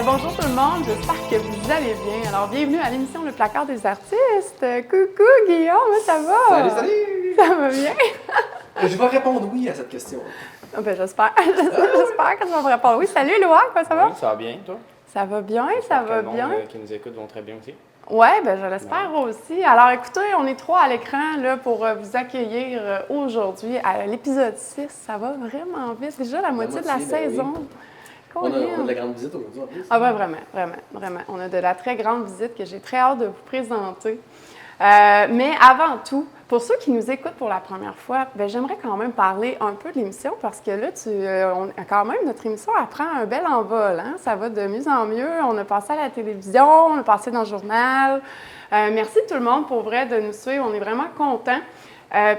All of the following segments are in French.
Bonjour tout le monde, j'espère que vous allez bien. Alors, bienvenue à l'émission Le Placard des artistes. Coucou Guillaume, ça va? Salut! Ça va bien? Je vais répondre oui à cette question. J'espère que tu vas me répondre oui. Salut Loa, comment ça va? Oui, ça va bien, toi? Ça va bien, ça va le bien. monde qui nous écoute vont très bien aussi. Oui, je l'espère aussi. Alors écoutez, on est 3 à l'écran là, pour vous accueillir aujourd'hui à l'épisode 6. Ça va vraiment vite, déjà la moitié de la saison. Oui. On a de la grande visite aujourd'hui en plus. Ah ben vraiment. On a de la très grande visite que j'ai très hâte de vous présenter. Mais avant tout, pour ceux qui nous écoutent pour la première fois, j'aimerais quand même parler un peu de l'émission parce que là, quand même, notre émission elle prend un bel envol. Hein? Ça va de mieux en mieux. On a passé à la télévision, on a passé dans le journal. Merci tout le monde pour vrai de nous suivre. On est vraiment contents.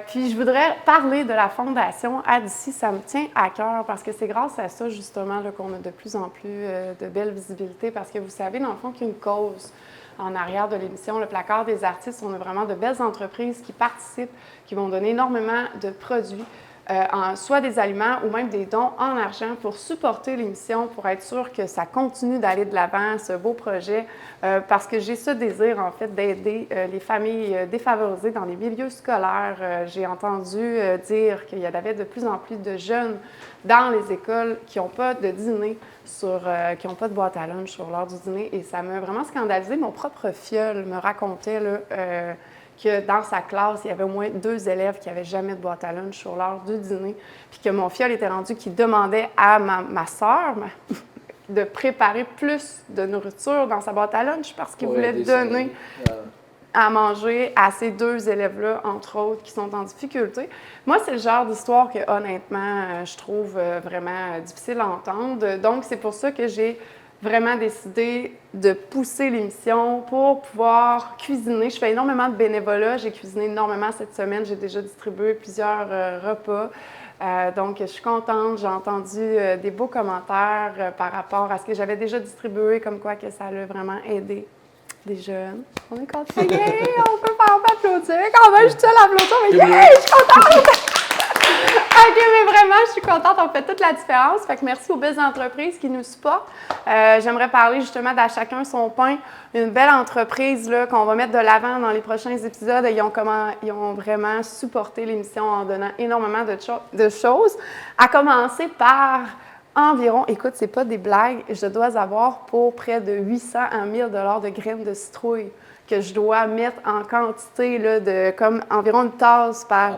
Puis je voudrais parler de la Fondation Adici. Ça me tient à cœur parce que c'est grâce à ça, justement, là, qu'on a de plus en plus de belle visibilité. Parce que vous savez, dans le fond, qu'il y a une cause en arrière de l'émission, le Placard des artistes. On a vraiment de belles entreprises qui participent, qui vont donner énormément de produits, soit des aliments ou même des dons en argent pour supporter l'émission, pour être sûr que ça continue d'aller de l'avant, ce beau projet, parce que j'ai ce désir, en fait, d'aider les familles défavorisées dans les milieux scolaires. J'ai entendu dire qu'il y avait de plus en plus de jeunes dans les écoles qui n'ont pas de dîner, qui n'ont pas de boîte à lunch sur l'heure du dîner, et ça m'a vraiment scandalisée. Mon propre filleul me racontait là, que dans sa classe, il y avait au moins 2 élèves qui n'avaient jamais de boîte à lunch sur l'heure du dîner, puis que mon filleul était rendu qu'il demandait à ma sœur de préparer plus de nourriture dans sa boîte à lunch parce qu'il voulait donner à manger à ces 2 élèves-là, entre autres, qui sont en difficulté. Moi, c'est le genre d'histoire que, honnêtement, je trouve vraiment difficile à entendre. Donc, c'est pour ça que j'ai vraiment décidé de pousser l'émission pour pouvoir cuisiner. Je fais énormément de bénévolat. J'ai cuisiné énormément cette semaine. J'ai déjà distribué plusieurs repas. Donc, je suis contente. J'ai entendu des beaux commentaires par rapport à ce que j'avais déjà distribué, comme quoi que ça l'a vraiment aidé des jeunes. On est contents. On peut applaudir. Quand même, je suis seule à applaudir, mais je suis contente! OK, mais vraiment, je suis contente. On fait toute la différence. Fait que merci aux belles entreprises qui nous supportent. J'aimerais parler justement d'À chacun son pain, une belle entreprise là, qu'on va mettre de l'avant dans les prochains épisodes. Ils ont vraiment supporté l'émission en donnant énormément de choses. À commencer par environ, écoute, c'est pas des blagues, je dois avoir pour près de 800 à 1000 $ de graines de citrouille que je dois mettre en quantité là, de comme environ une tasse par...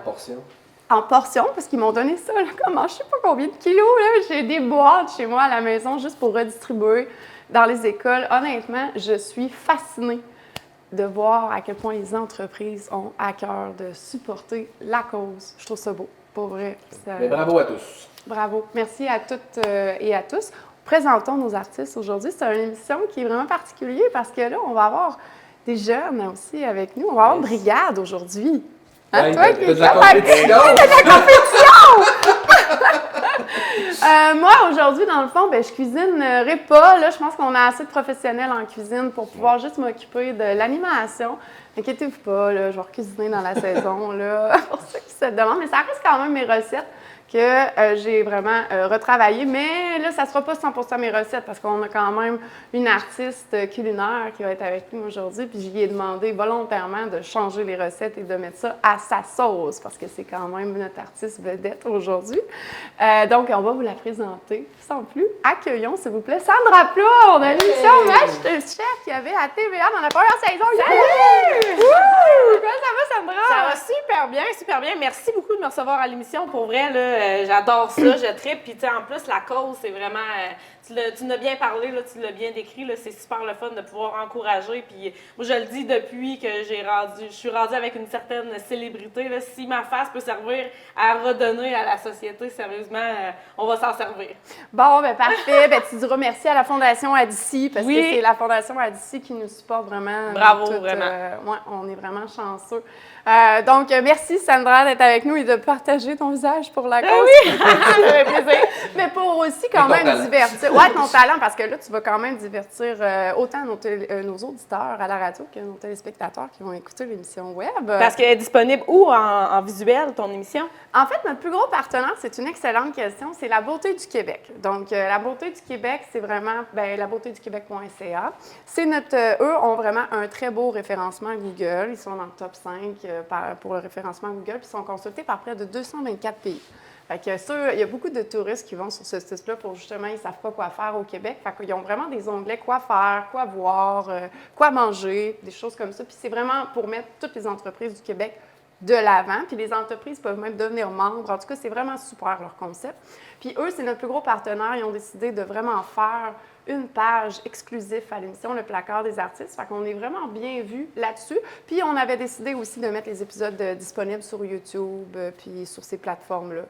En portions, parce qu'ils m'ont donné ça, là, comme je sais pas combien de kilos. Là. J'ai des boîtes chez moi à la maison juste pour redistribuer dans les écoles. Honnêtement, je suis fascinée de voir à quel point les entreprises ont à cœur de supporter la cause. Je trouve ça beau, pour vrai. Mais bravo à tous. Bravo. Merci à toutes et à tous. Présentons nos artistes aujourd'hui. C'est une émission qui est vraiment particulière parce que là, on va avoir des jeunes aussi avec nous. On va avoir une brigade aujourd'hui. Hein, toi, de la compétition! Moi, aujourd'hui, dans le fond, je cuisinerai pas. Là, je pense qu'on a assez de professionnels en cuisine pour pouvoir juste m'occuper de l'animation. Inquiétez-vous pas, là, je vais cuisiner dans la saison, là, pour ceux qui se demandent. Mais ça reste quand même mes recettes que j'ai vraiment retravaillé. Mais là, ça ne sera pas 100% mes recettes parce qu'on a quand même une artiste culinaire qui va être avec nous aujourd'hui. Puis je lui ai demandé volontairement de changer les recettes et de mettre ça à sa sauce parce que c'est quand même notre artiste vedette aujourd'hui. Donc, on va vous la présenter sans plus. Accueillons, s'il vous plaît, Sandra Plourde, l'émission MasterChef qu'il y avait à TVA dans la première saison. Salut! Comment ça va, Sandra? Ça va super bien, super bien. Merci beaucoup de me recevoir à l'émission. Pour vrai, là, j'adore ça, je trippe. Puis, tu sais, en plus, la cause, c'est vraiment... tu en as bien parlé, là, tu l'as bien décrit. Là, c'est super le fun de pouvoir encourager. Puis, moi, je le dis depuis que je suis rendue avec une certaine célébrité. Là, si ma face peut servir à redonner à la société, sérieusement, on va s'en servir. Bon, parfait. Tu diras merci à la Fondation Adici parce que c'est la Fondation Adici qui nous supporte vraiment. Bravo, vraiment. Ouais, on est vraiment chanceux. Donc, merci Sandra d'être avec nous et de partager ton visage pour la cause. Oui, ça fait plaisir. Mais pour aussi quand même divertir. doit être mon talent parce que là, tu vas quand même divertir autant nos auditeurs à la radio que nos téléspectateurs qui vont écouter l'émission web. Parce qu'elle est disponible où en visuel, ton émission? En fait, notre plus gros partenaire, c'est une excellente question, c'est La Beauté du Québec. Donc, La Beauté du Québec, c'est vraiment labeautéduquebec.ca. Eux ont vraiment un très beau référencement Google. Ils sont dans le top 5 pour le référencement Google, puis ils sont consultés par près de 224 pays. Fait que ça, il y a beaucoup de touristes qui vont sur ce site-là pour justement, ils ne savent pas quoi faire au Québec. Fait qu'ils ont vraiment des onglets quoi faire, quoi voir, quoi manger, des choses comme ça. Puis c'est vraiment pour mettre toutes les entreprises du Québec de l'avant. Puis les entreprises peuvent même devenir membres. En tout cas, c'est vraiment super leur concept. Puis eux, c'est notre plus gros partenaire. Ils ont décidé de vraiment faire une page exclusive à l'émission Le Placard des artistes. Fait qu'on est vraiment bien vu là-dessus. Puis on avait décidé aussi de mettre les épisodes disponibles sur YouTube puis sur ces plateformes-là.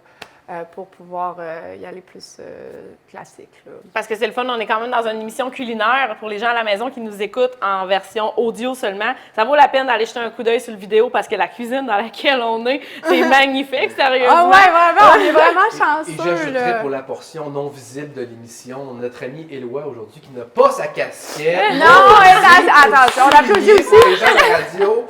Pour pouvoir y aller plus classique. Là. Parce que c'est le fun, on est quand même dans une émission culinaire pour les gens à la maison qui nous écoutent en version audio seulement. Ça vaut la peine d'aller jeter un coup d'œil sur le vidéo parce que la cuisine dans laquelle on est, c'est magnifique, sérieusement. Ah ouais, vraiment, on est vraiment chanceux. Et j'ajouterais pour la portion non visible de l'émission, notre ami Éloi aujourd'hui qui n'a pas sa casquette. Non, attention, on l'applaudit aussi. Les gens de la radio.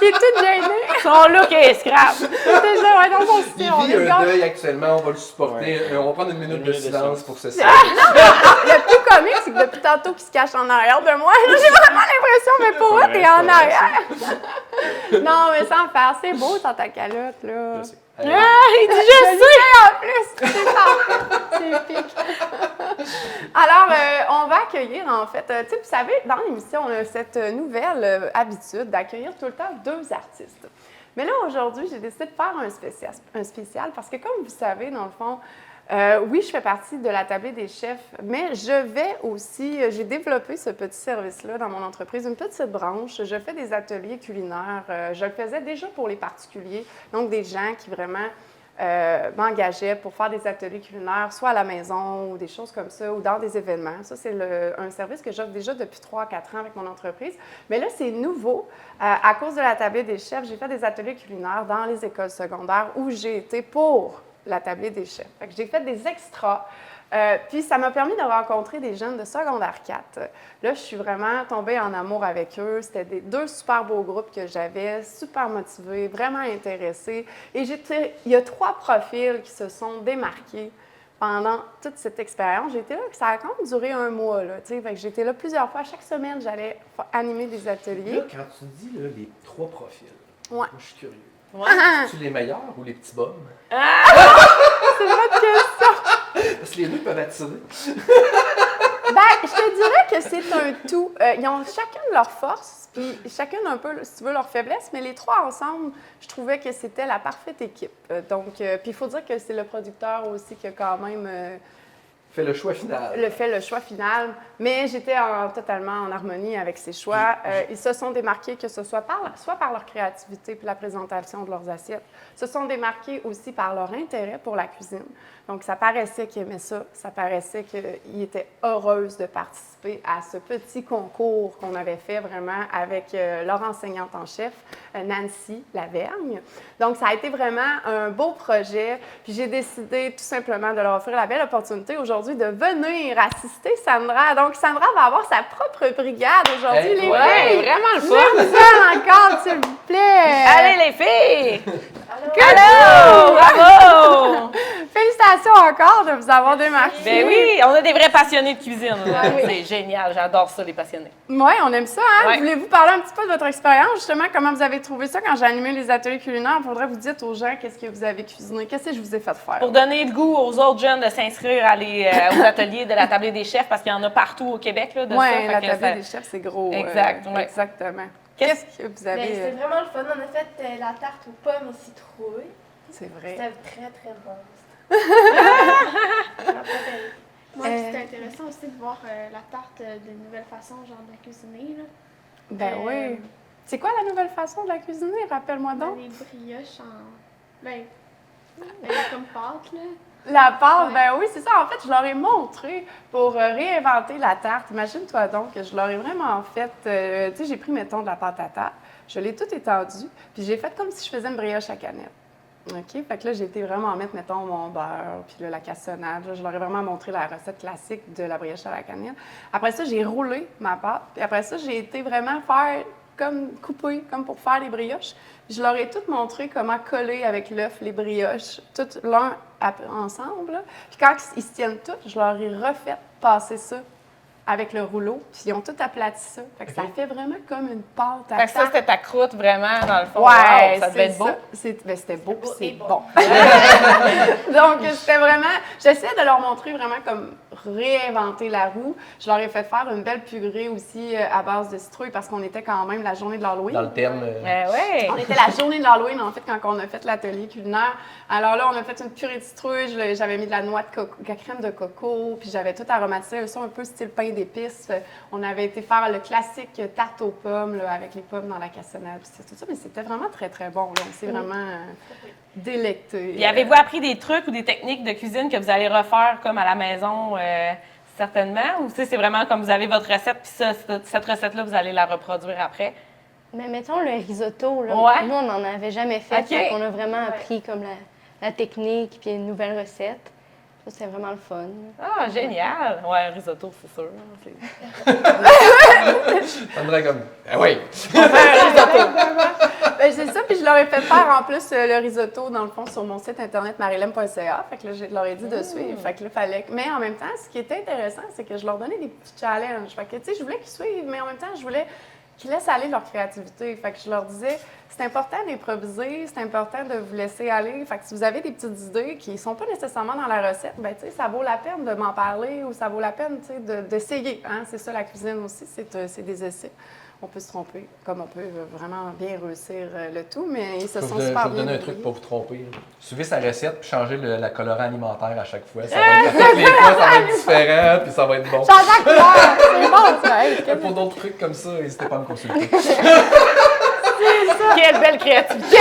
Il est tout gêné. Son look est scrap. Déjà, ouais, dans son style, on Il est vit un gâtés. deuil actuellement, on va le supporter. Ouais. On va prendre une minute de silence pour ceci. Le plus comique, c'est que depuis tantôt qu'il se cache en arrière de moi, j'ai vraiment l'impression, mais pour eux, t'es en arrière. Non, mais sans faire, c'est beau dans ta calotte, là. Je sais. Ah, il dit je sais! En plus, c'est parfait. C'est épique. Alors, on va accueillir, en fait, tu sais, vous savez, dans l'émission, on a cette nouvelle habitude d'accueillir tout le temps 2 artistes. Mais là, aujourd'hui, j'ai décidé de faire un spécial parce que, comme vous savez, dans le fond, oui, je fais partie de la tablée des chefs, mais je vais aussi, j'ai développé ce petit service-là dans mon entreprise, une petite branche. Je fais des ateliers culinaires. Je le faisais déjà pour les particuliers, donc des gens qui vraiment m'engageaient pour faire des ateliers culinaires, soit à la maison ou des choses comme ça, ou dans des événements. Ça, c'est un service que j'offre déjà depuis 3-4 ans avec mon entreprise. Mais là, c'est nouveau. À cause de la tablée des chefs, j'ai fait des ateliers culinaires dans les écoles secondaires où j'ai été pour la tablée des chefs. Fait que j'ai fait des extras. Puis ça m'a permis de rencontrer des jeunes de secondaire 4. Là, je suis vraiment tombée en amour avec eux. C'était 2 super beaux groupes que j'avais, super motivés, vraiment intéressés. Et il y a 3 profils qui se sont démarqués pendant toute cette expérience. J'étais là, ça a quand même duré 1 mois. Là, fait que j'étais là plusieurs fois. Chaque semaine, j'allais animer des ateliers. Là, quand tu dis là, les 3 profils, moi, je suis curieux. Ouais. C'est-tu les meilleurs ou les petits bums? C'est votre question! Parce que les 2 peuvent attirer. Ben, je te dirais que c'est un tout. Ils ont chacun leurs forces, puis chacun un peu, si tu veux, leurs faiblesses, mais les 3 ensemble, je trouvais que c'était la parfaite équipe. Donc, puis il faut dire que c'est le producteur aussi qui a quand même Fait le choix final. le choix final, mais j'étais totalement en harmonie avec ses choix. Ils se sont démarqués, que ce soit par leur créativité puis la présentation de leurs assiettes, se sont démarqués aussi par leur intérêt pour la cuisine. Donc, ça paraissait qu'ils aimaient ça, ça paraissait qu'ils étaient heureuses de participer à ce petit concours qu'on avait fait vraiment avec leur enseignante en chef, Nancy Lavergne. Donc, ça a été vraiment un beau projet, puis j'ai décidé tout simplement de leur offrir la belle opportunité aujourd'hui de venir assister Sandra. Donc, Sandra va avoir sa propre brigade aujourd'hui, Hey, les ouais, filles! vraiment le fun! Viens encore, s'il vous plaît! Allez les filles! Allô! Allô! Bravo! Félicitations encore de vous avoir démarqué. Ben oui, on a des vrais passionnés de cuisine. Là. Ah oui. C'est génial, j'adore ça, les passionnés. Oui, on aime ça. Hein? Ouais. Voulez-vous parler un petit peu de votre expérience, justement, comment vous avez trouvé ça quand j'ai animé les ateliers culinaires? Il faudrait que vous dites aux gens qu'est-ce que vous avez cuisiné, qu'est-ce que je vous ai fait faire. Pour donner le goût aux autres jeunes de s'inscrire à aux ateliers de la tablée des chefs, parce qu'il y en a partout au Québec. Là, de ça. Oui, Fait la que tablée ça- des chefs, c'est gros. Exact, ouais. Exactement. Qu'est-ce- Qu'est-ce que vous Ben, avez... c'était vraiment le fun. On a fait la tarte aux pommes et citrouilles. c'est vrai. C'était très, très bon. Ma préférée. Moi, c'était intéressant aussi de voir la tarte de nouvelle façon, genre de la cuisiner. Là. Ben oui. C'est quoi la nouvelle façon de la cuisiner? Rappelle-moi donc. Les brioches en. Ben, comme pâte, là. La pâte, Ouais. ben oui, c'est ça. En fait, je leur ai montré pour réinventer la tarte. Imagine-toi donc que je leur ai vraiment fait, tu sais, j'ai pris, mettons, de la pâte à tarte, je l'ai tout étendue, puis j'ai fait comme si je faisais une brioche à canette. OK, fait que là, j'ai été vraiment mettre, mettons, mon beurre, puis là, la cassonade. Là, je leur ai vraiment montré la recette classique de la brioche à la cannelle. Après ça, j'ai roulé ma pâte, puis après ça, j'ai été vraiment faire comme couper, comme pour faire les brioches. Je leur ai tout montré comment coller avec l'œuf les brioches, tout l'un ensemble. Là. Puis quand ils se tiennent tous, je leur ai refait passer ça avec le rouleau, puis ils ont tout aplati ça. Fait que ça fait vraiment comme une pâte à Fait que ça, tarte. c'était ta croûte vraiment, dans le fond. Ouais, Wow, ça devait être beau. C'était beau, puis c'est et bon. bon. Donc, c'était vraiment... J'essayais de leur montrer vraiment comme réinventer la roue. Je leur ai fait faire une belle purée aussi à base de citrouille parce qu'on était quand même la journée de l'Halloween. Dans le terme. Ouais. On était la journée de l'Halloween, en fait, quand on a fait l'atelier culinaire. Alors là, on a fait une purée de citrouille, j'avais mis de la noix de coco, de la crème de coco, puis j'avais tout aromatisé, ça un peu style pain d'épices. On avait été faire le classique tarte aux pommes, là, avec les pommes dans la cassonade, puis tout ça, mais c'était vraiment très, très bon. Là. On s'est vraiment délecté. Puis avez-vous appris des trucs ou des techniques de cuisine que vous allez refaire comme à la maison, certainement? Ou c'est vraiment comme vous avez votre recette, puis ça, cette recette-là, vous allez la reproduire après? Mais mettons le risotto, là, Ouais. nous, on n'en avait jamais fait. OK. Fait qu'on a vraiment appris comme la technique puis une nouvelle recette. Ça, c'était vraiment le fun. Ah, génial! Ouais, un risotto, c'est sûr. Ça me dirait comme. Ah oui! Ben, c'est ça, puis je leur ai fait faire en plus le risotto, dans le fond, sur mon site internet marilem.ca. Fait que là, je leur ai dit de suivre. Fait que là, fallait. Mais en même temps, ce qui était intéressant, c'est que je leur donnais des petits challenges. Fait que, tu sais, je voulais qu'ils suivent, mais en même temps, je voulais qu'ils laissent aller leur créativité. Fait que je leur disais, c'est important d'improviser, c'est important de vous laisser aller. Fait que si vous avez des petites idées qui ne sont pas nécessairement dans la recette, ben tu sais, ça vaut la peine de m'en parler ou ça vaut la peine, tu sais, d'essayer. Hein? C'est ça, la cuisine aussi, c'est des essais. On peut se tromper, comme on peut vraiment bien réussir le tout, mais ils se Je sont vais super vous bien donner un débrouillés. truc pour vous tromper. Suivez sa recette puis changez la colorant alimentaire à chaque fois. Ça va être, à toutes les fois, ça va être différent puis ça va être bon. Change la couleur! C'est bon, ça! Hey, Pour d'autres trucs comme ça, n'hésitez pas à me consulter. Quelle belle créativité!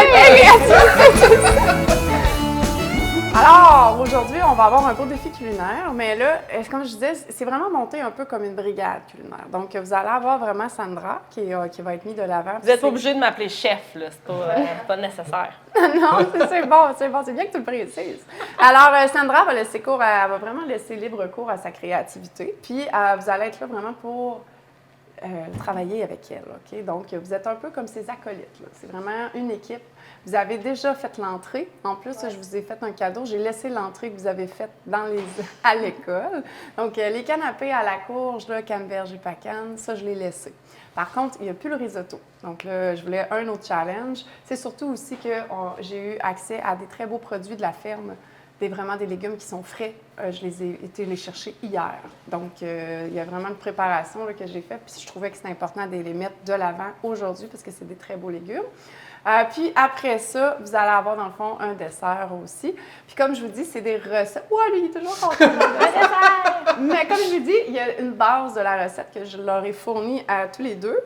Alors, aujourd'hui, on va avoir un beau défi culinaire, mais là, comme je disais, c'est vraiment monté un peu comme une brigade culinaire. Donc, vous allez avoir vraiment Sandra qui va être mise de l'avant. Vous n'êtes pas obligé de m'appeler chef, là. C'est pas nécessaire. Non, c'est bon, c'est bien que tu le précises. Alors, Sandra va laisser cours, elle va vraiment laisser libre cours à sa créativité, puis vous allez être là vraiment pour travailler avec elle, OK? Donc, vous êtes un peu comme ses acolytes, là. C'est vraiment une équipe. Vous avez déjà fait l'entrée. En plus, je vous ai fait un cadeau. J'ai laissé l'entrée que vous avez faite à l'école. Donc, les canapés à la courge, là, canneberge et pacane, ça, je l'ai laissé. Par contre, il n'y a plus le risotto. Donc là, je voulais un autre challenge. C'est surtout aussi que j'ai eu accès à des très beaux produits de la ferme, vraiment des légumes qui sont frais. Je les ai été les chercher hier. Donc, il y a vraiment une préparation là, que j'ai faite. Puis je trouvais que c'était important de les mettre de l'avant aujourd'hui parce que c'est des très beaux légumes. Puis après ça, vous allez avoir dans le fond un dessert aussi. Puis comme je vous dis, c'est des recettes. Ouais, lui, il est toujours content. Un dessert! Mais comme je vous dis, il y a une base de la recette que je leur ai fournie à tous les deux.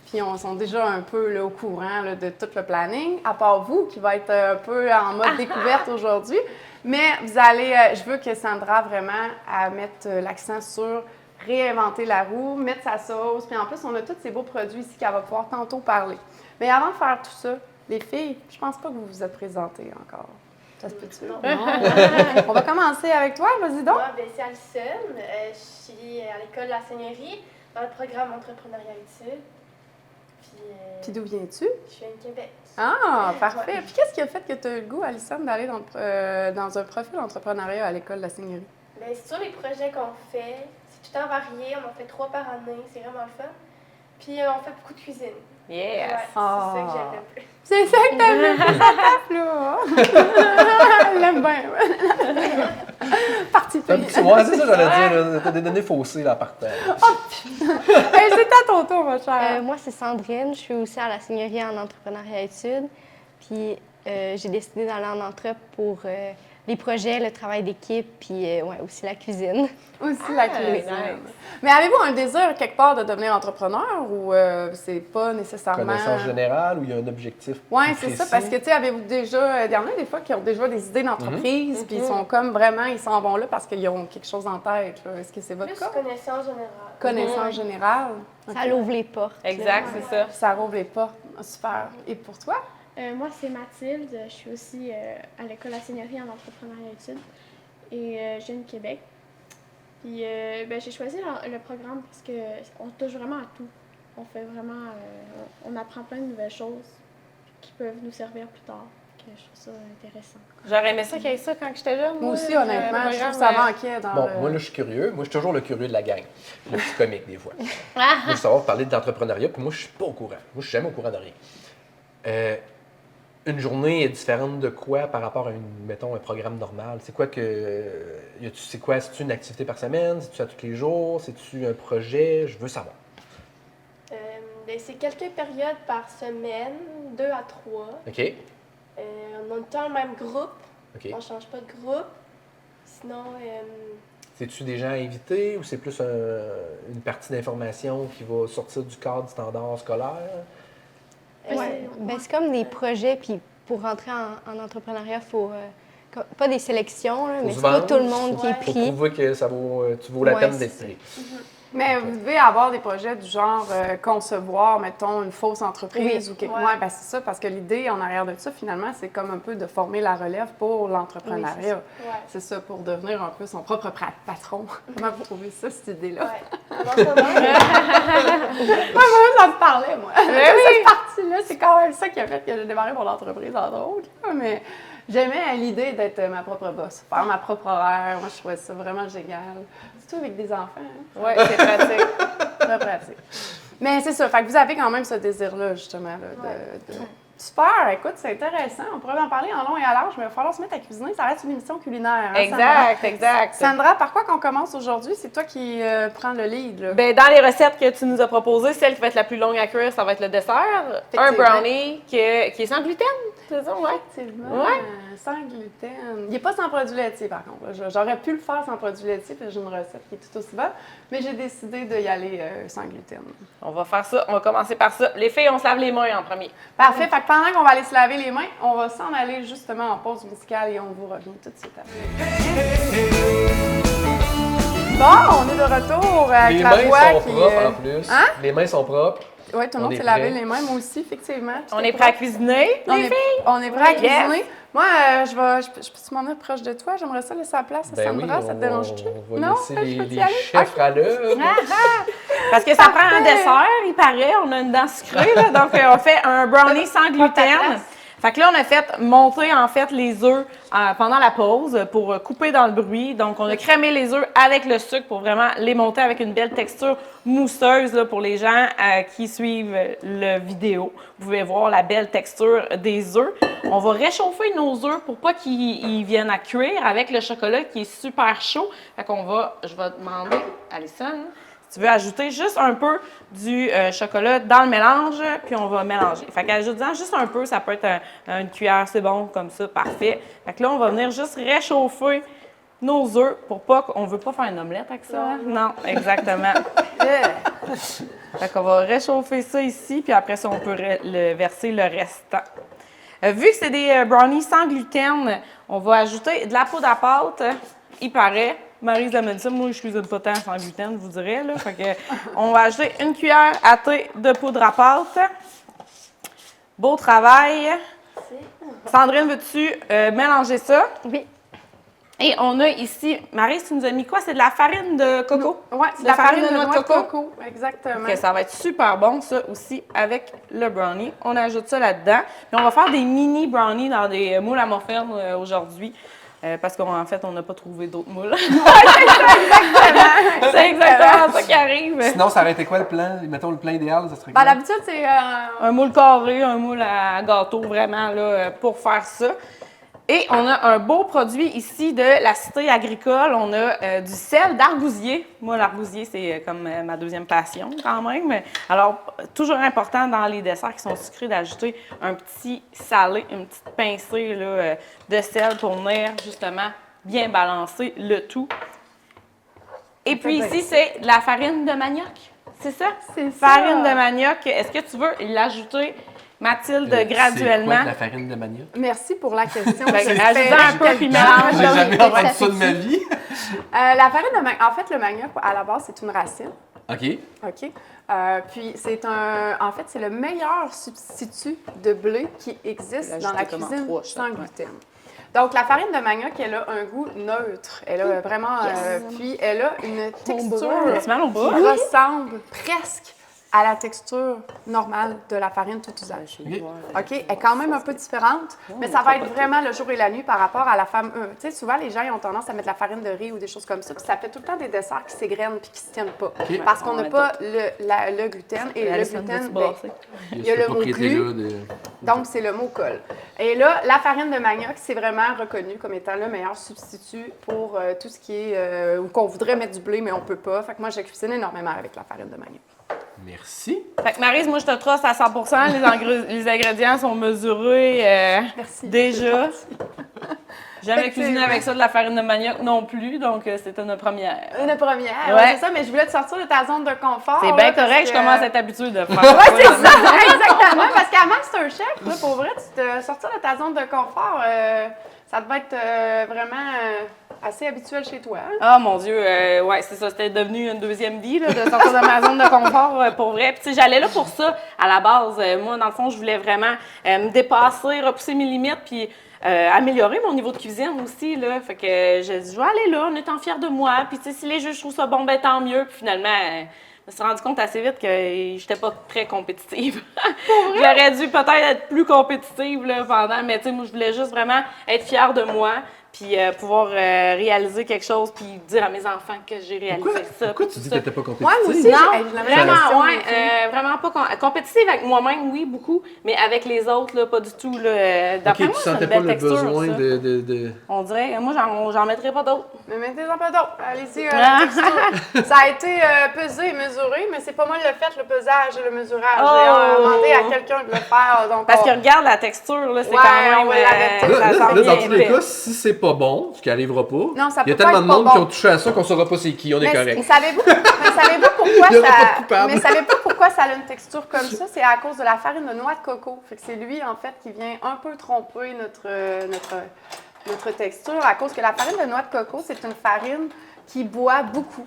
Puis on sont déjà un peu là, au courant là, de tout le planning, à part vous qui va être un peu en mode découverte aujourd'hui. Mais vous allez, je veux que Sandra vraiment mette l'accent sur réinventer la roue, mettre sa sauce. Puis en plus, on a tous ces beaux produits ici qu'elle va pouvoir tantôt parler. Mais avant de faire tout ça, les filles, je pense pas que vous vous êtes présentées encore. Ça se peut-tu? Non. On va commencer avec toi, vas-y donc. Moi, c'est Alison. Je suis à l'école de la Seigneurie dans le programme Entrepreneuriat Études. Puis d'où viens-tu? Je viens de Québec. Ah, parfait. Ouais. Puis qu'est-ce qui a fait que tu as eu le goût, Alison, d'aller dans un profil entrepreneuriat à l'école de la Seigneurie? Bien, sur les projets qu'on fait, c'est tout le temps varié. On en fait 3 par année. C'est vraiment le fun. Puis on fait beaucoup de cuisine. Yes! Ouais, c'est ça que j'aime le plus. C'est ça que t'as vu, ça tape, là! Elle l'aime bien, Parti C'est un pris. petit- ouais, c'est ça, j'allais dire. là, T'as des données faussées là par terre. Hey, c'est à ton tour, ma chère. Moi, c'est Sandrine. Je suis aussi à la Seigneurie en entrepreneuriat études. Puis j'ai décidé d'aller en entrep pour les projets, le travail d'équipe, puis ouais, aussi la cuisine. Aussi la cuisine. nice. Mais avez-vous un désir quelque part de devenir entrepreneur ou c'est pas nécessairement... Connaissance générale ou il y a un objectif? Oui, plus c'est ça, précis? parce que, tu sais, avez-vous déjà... Il y en a des fois qui ont déjà des idées d'entreprise, puis ils sont comme vraiment, ils s'en vont là parce qu'ils ont quelque chose en tête. là. Est-ce que c'est votre Plus cas? connaissance générale. Connaissance générale. Ça l'ouvre les portes. Exact, c'est ça. Ça rouvre les portes. Ah, super. Et pour toi? Moi, c'est Mathilde. Je suis aussi à l'école La Seigneurie en entrepreneuriat et études et je viens de Québec. Puis j'ai choisi le programme parce qu'on touche vraiment à tout. On fait vraiment, on apprend plein de nouvelles choses qui peuvent nous servir plus tard. Je trouve ça intéressant. J'aurais aimé ça qu'il y ait ça quand j'étais jeune. Moi aussi, honnêtement, je trouve que ça manquait dans Bon, le... moi, là, je suis curieux. Moi, je suis toujours le curieux de la gang. Le petit comique, des fois. Moi, je veux savoir parler d'entrepreneuriat, puis moi, je suis pas au courant. Moi, je suis jamais au courant de rien. Une journée est différente de quoi par rapport à, mettons, un programme normal? C'est quoi que... C'est quoi? C'est-tu une activité par semaine? C'est-tu à tous les jours? C'est-tu un projet? Je veux savoir. C'est quelques périodes par semaine, 2 à 3. OK? On a tout le temps le même groupe. OK. On ne change pas de groupe. Sinon, C'est-tu des gens invités ou c'est plus une partie d'information qui va sortir du cadre standard scolaire? C'est comme des projets, puis pour rentrer en entrepreneuriat, il faut pas des sélections, là, mais c'est pas tout le monde qui est Pour pris. prouver que tu vaux la peine d'être pris. Mais vous devez avoir des projets du genre concevoir, mettons, une fausse entreprise ou quelque chose. Ouais, ben c'est ça, parce que l'idée en arrière de ça, finalement, c'est comme un peu de former la relève pour l'entrepreneuriat. C'est ça, pour devenir un peu son propre patron. Comment vous trouvez ça, cette idée-là? Ouais. Moi, ça me parlait, moi. Cette partie-là, c'est quand même ça qui a fait que j'ai démarré mon entreprise, entre autres. Mais j'aimais l'idée d'être ma propre boss, faire ma propre horaire. Moi, je trouvais ça vraiment génial. Surtout avec des enfants. Hein? Oui, c'est pratique. Très pratique. Mais c'est ça, fait que vous avez quand même ce désir-là, justement, là, Super, écoute, c'est intéressant. On pourrait en parler en long et à large, mais il va falloir se mettre à cuisiner. Ça reste une émission culinaire. Hein, Exact. Sandra, par quoi qu'on commence aujourd'hui? C'est toi qui prends le lead. Là. Ben, dans les recettes que tu nous as proposées, celle qui va être la plus longue à cuire, ça va être le dessert. Un brownie qui est sans gluten, c'est ça? Ouais. Effectivement. Sans gluten. Il n'est pas sans produits laitiers, par contre. J'aurais pu le faire sans produits laitiers, parce que j'ai une recette qui est tout aussi bonne, mais j'ai décidé d'y aller sans gluten. On va faire ça. On va commencer par ça. Les filles, on se lave les mains en premier. Parfait. Fait que pendant qu'on va aller se laver les mains, on va s'en aller justement en pause musicale et on vous revient tout de suite après. Bon, on est de retour avec Les la mains voix sont qui... propres en plus. Hein? Les mains sont propres. Oui, tout le monde On est s'est lavé prêt. les mains, moi aussi, effectivement. On est prêt à cuisiner, les filles? On est prêt à Yes. cuisiner. Moi, je peux m'en aller proche de toi. J'aimerais ça laisser la place à Sandra. Ça te dérange-tu? On va Non? laisser Je peux y les aller? chefs à l'œuvre. Parce que ça prend un dessert, il paraît. On a une dent sucrée, là, donc on fait un brownie sans gluten. Fait que là, on a fait monter, en fait, les œufs pendant la pause pour couper dans le bruit. Donc, on a crémé les œufs avec le sucre pour vraiment les monter avec une belle texture mousseuse là, pour les gens qui suivent la vidéo. Vous pouvez voir la belle texture des œufs. On va réchauffer nos œufs pour pas qu'ils viennent à cuire avec le chocolat qui est super chaud. Fait qu'on je vais demander à Alison, si tu veux ajouter juste un peu du chocolat dans le mélange, puis on va mélanger. Fait qu'ajoute-en juste un peu, ça peut être une cuillère, c'est bon, comme ça, parfait. Fait que là, on va venir juste réchauffer nos œufs pour pas qu'on veut pas faire une omelette avec ça. Hein? Non, exactement. Fait qu'on va réchauffer ça ici, puis après ça, on peut verser le restant. Vu que c'est des brownies sans gluten, on va ajouter de la poudre à pâte, il paraît. Maryse m'a dit ça, moi je cuisine pas tant sans gluten, je vous dirais. Là. Fait que, on va ajouter une cuillère à thé de poudre à pâte. Beau travail. Sandrine, veux-tu mélanger ça? Oui. Et on a ici, Maryse, tu nous as mis quoi? C'est de la farine de coco? Oui, c'est de la farine de noix de coco. Exactement. Okay, ça va être super bon, ça aussi, avec le brownie. On ajoute ça là-dedans. Puis on va faire des mini brownies dans des moules à muffins aujourd'hui. Parce qu'en fait, on n'a pas trouvé d'autres moules. C'est exactement ça qui arrive. Sinon, ça aurait été quoi le plan? Mettons le plan idéal, ça serait quoi? D'habitude, c'est... Un moule carré, un moule à gâteau, vraiment, là, pour faire ça. Et on a un beau produit ici de la Cité agricole. On a du sel d'argousier. Moi, l'argousier, c'est comme ma deuxième passion quand même. Alors, toujours important dans les desserts qui sont sucrés d'ajouter un petit salé, une petite pincée là, de sel pour venir justement bien balancer le tout. Et puis ici, c'est de la farine de manioc. C'est ça? C'est ça. Farine de manioc. Est-ce que tu veux l'ajouter, Mathilde, graduellement? C'est quoi de la farine de manioc? Merci pour la question. Ajoute-en un peu, puis mélange. J'ai jamais entendu ça de ma vie. La farine de manioc, en fait, le manioc, à la base, c'est une racine. OK. OK. Puis en fait, c'est le meilleur substitut de blé qui existe dans la L'ajouter comme en cuisine 3 shots, sans ouais. gluten. Donc, la farine de manioc, elle a un goût neutre. Elle a vraiment... puis, elle a une texture Tu mal au qui bras? ressemble presque à la texture normale de la farine tout usage. OK? Elle est quand même un peu différente, mais ça va être vraiment le jour et la nuit par rapport à la femme. Tu sais, souvent, les gens ils ont tendance à mettre la farine de riz ou des choses comme ça, puis ça fait tout le temps des desserts qui s'égrènent puis qui ne se tiennent pas. Parce qu'on n'a pas le gluten. Et le gluten, il y a le mot glu. Donc, c'est le mot colle. Et là, la farine de manioc, c'est vraiment reconnu comme étant le meilleur substitut pour tout ce qui est... ou qu'on voudrait mettre du blé, mais on ne peut pas. Fait que moi, je cuisine énormément avec la farine de manioc. Merci. Fait que Maryse, moi, je te truste à 100%. Les ingrédients sont mesurés Merci. déjà. Jamais Effectivement. cuisiné avec ça de la farine de manioc non plus, donc c'était une première. Une première, Ouais. ouais, c'est ça, mais je voulais te sortir de ta zone de confort. C'est là, bien parce correct, que- je commence à être habituée de faire Ouais, c'est ça, exactement. Parce qu'à MasterChef, là, pour vrai, tu te sortir de ta zone de confort, ça devait être vraiment assez habituel chez toi. Hein? Ah mon Dieu, ouais, c'est ça, c'était devenu une deuxième vie là, de sortir de ma zone de confort pour vrai. Puis tu sais, j'allais là pour ça à la base. Moi, dans le fond, je voulais vraiment me dépasser, repousser mes limites, puis améliorer mon niveau de cuisine aussi là. Fait que j'ai dit, je vais aller là, en étant fière de moi. Puis tu sais, si les juges trouvent ça bon, ben tant mieux. Puis finalement, je me suis rendu compte assez vite que j'étais pas très compétitive. J'aurais dû peut-être être plus compétitive là, pendant, mais tu sais, moi, je voulais juste vraiment être fière de moi. Puis pouvoir réaliser quelque chose, puis dire à mes enfants que j'ai réalisé ça. Pourquoi tu dis que ça. t'étais pas compétitive? Ouais, moi aussi, Non, je l'avais la vraiment, question ouais, aussi. vraiment pas compétitive avec moi-même, oui, beaucoup, mais avec les autres, là, pas du tout. Là. D'après Ok, moi, tu c'est une sentais pas belle le texture, besoin ça. de... On dirait, moi, j'en mettrais pas d'autres. Mais mettez-en pas d'autres. Allez-y, la texture. Ça a été pesé et mesuré, mais c'est pas moi le fait, le pesage et le mesurage. J'ai demandé à quelqu'un de le faire. Donc Parce que regarde la texture, là, c'est Ouais, quand même... on va l'arrêter. ça Là, sent dans bien tous les fait. cas, si c'est pas bon, ce qui arrivera pas, Non, ça il y a peut pas tellement être de pas monde bon. qui ont touché à ça qu'on saura pas c'est qui, on est Mais correct. savez-vous pourquoi Il y aura pas de ça... coupable. Mais savez-vous pourquoi ça a une texture comme ça? C'est à cause de la farine de noix de coco. Fait que c'est lui, en fait, qui vient un peu tromper notre texture, à cause que la farine de noix de coco, c'est une farine qui boit beaucoup.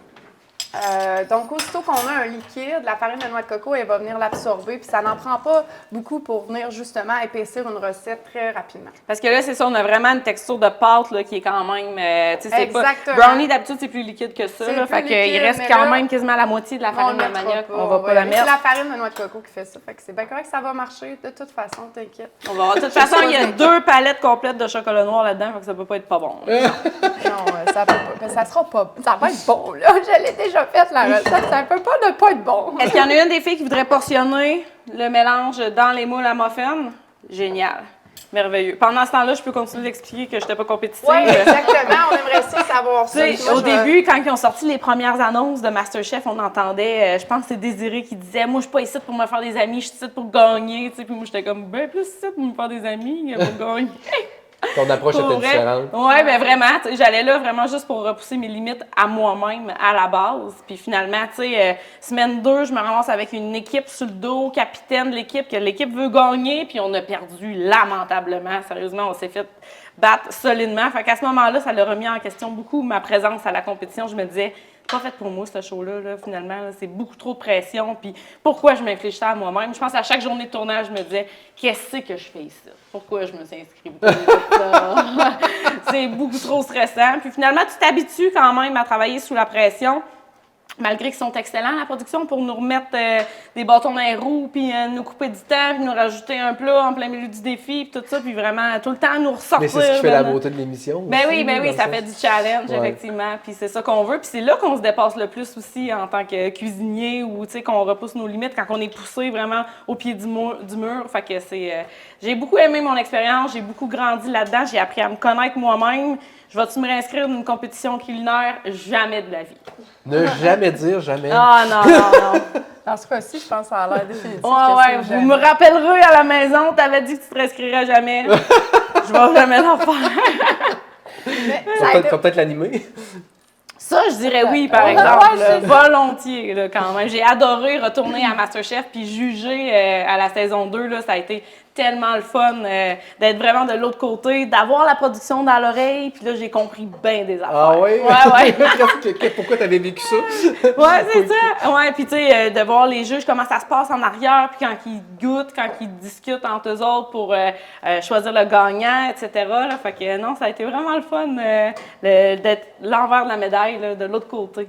Donc, aussitôt qu'on a un liquide, la farine de noix de coco, elle va venir l'absorber, puis ça n'en prend pas beaucoup pour venir justement épaissir une recette très rapidement. Parce que là, c'est ça, on a vraiment une texture de pâte là, qui est quand même... tu sais, c'est pas... Exactement. Brownie, d'habitude, c'est plus liquide que ça. C'est Là, plus fait qu'il liquide, reste mais quand là, même quasiment la moitié de la farine de le mettra manioc. pas, On va pas ouais. la Mais mettre. c'est la farine de noix de coco qui fait ça. Fait que c'est bien correct, ça va marcher de toute façon, t'inquiète. On va voir. De toute façon, il y a 2 palettes complètes de chocolat noir là-dedans, fait que ça peut pas être pas bon. Non, ça peut pas. Mais ça sera pas. Ça va être bon, là. Je l'ai déjà faite, la recette. Ça peut pas ne pas être bon. Est-ce qu'il y en a une des filles qui voudrait portionner le mélange dans les moules à muffins? Génial. Merveilleux. Pendant ce temps-là, je peux continuer d'expliquer que je n'étais pas compétitive. Oui, exactement. On aimerait ça savoir Tu ça. sais, Puis moi, au je- début, quand ils ont sorti les premières annonces de MasterChef, on entendait, je pense que c'est Désiré qui disait « Moi, je suis pas ici pour me faire des amis, je suis ici pour gagner. » Tu sais, puis moi, j'étais comme « Ben, plus ici pour me faire des amis, pour gagner. » Ton approche Pour était vrai. différente. Ouais, ben vraiment, tu sais, j'allais là vraiment juste pour repousser mes limites à moi-même à la base. Puis finalement, tu sais, semaine 2, je me ramasse avec une équipe sur le dos, capitaine de l'équipe, que l'équipe veut gagner, puis on a perdu lamentablement. Sérieusement, on s'est fait battre solidement. Fait qu'à ce moment-là, ça l'a remis en question beaucoup ma présence à la compétition. Je me disais, c'est pas fait pour moi, ce show-là, là, finalement. Là, c'est beaucoup trop de pression. Puis pourquoi je m'inflige ça à moi-même? Je pense à chaque journée de tournage, je me disais, qu'est-ce que je fais ici? Pourquoi je me suis inscrite? C'est beaucoup trop stressant. Puis finalement, tu t'habitues quand même à travailler sous la pression. Malgré qu'ils sont excellents, la production, pour nous remettre des bâtons dans les roues, puis nous couper du temps, puis nous rajouter un plat en plein milieu du défi, puis tout ça, puis vraiment tout le temps nous ressortir. Mais c'est ce qui fait la vraiment. beauté de l'émission. Ben aussi, oui, dans le ça sens. fait du challenge, Ouais. effectivement. Puis c'est ça qu'on veut. Puis c'est là qu'on se dépasse le plus aussi en tant que cuisinier ou, tu sais, qu'on repousse nos limites quand on est poussé vraiment au pied du mur. Fait que c'est... j'ai beaucoup aimé mon expérience, j'ai beaucoup grandi là-dedans, j'ai appris à me connaître moi-même. Je vais-tu me réinscrire dans une compétition culinaire? Jamais de la vie. Ne jamais dire jamais. Ah non. Dans ce cas-ci, je pense que ça a l'air définitif. Ouais, que c'est vous me rappellerez à la maison, t'avais dit que tu te réinscrirais jamais. Je vais jamais l'en faire. Mais ça a été- Faut peut-être l'animer. Ça, je dirais oui, par Ouais, exemple. ouais, là, volontiers, là, quand même. J'ai adoré retourner à MasterChef puis juger à la saison 2. Là, ça a été tellement le fun d'être vraiment de l'autre côté, d'avoir la production dans l'oreille. Puis là, j'ai compris bien des affaires. Ah oui? Ouais. Pourquoi t'avais vécu ça? Ouais, c'est ça. Ouais, puis tu sais, de voir les juges, comment ça se passe en arrière, puis quand ils goûtent, quand ils discutent entre eux autres pour choisir le gagnant, etc. Là. Fait que non, ça a été vraiment le fun d'être l'envers de la médaille, là, de l'autre côté.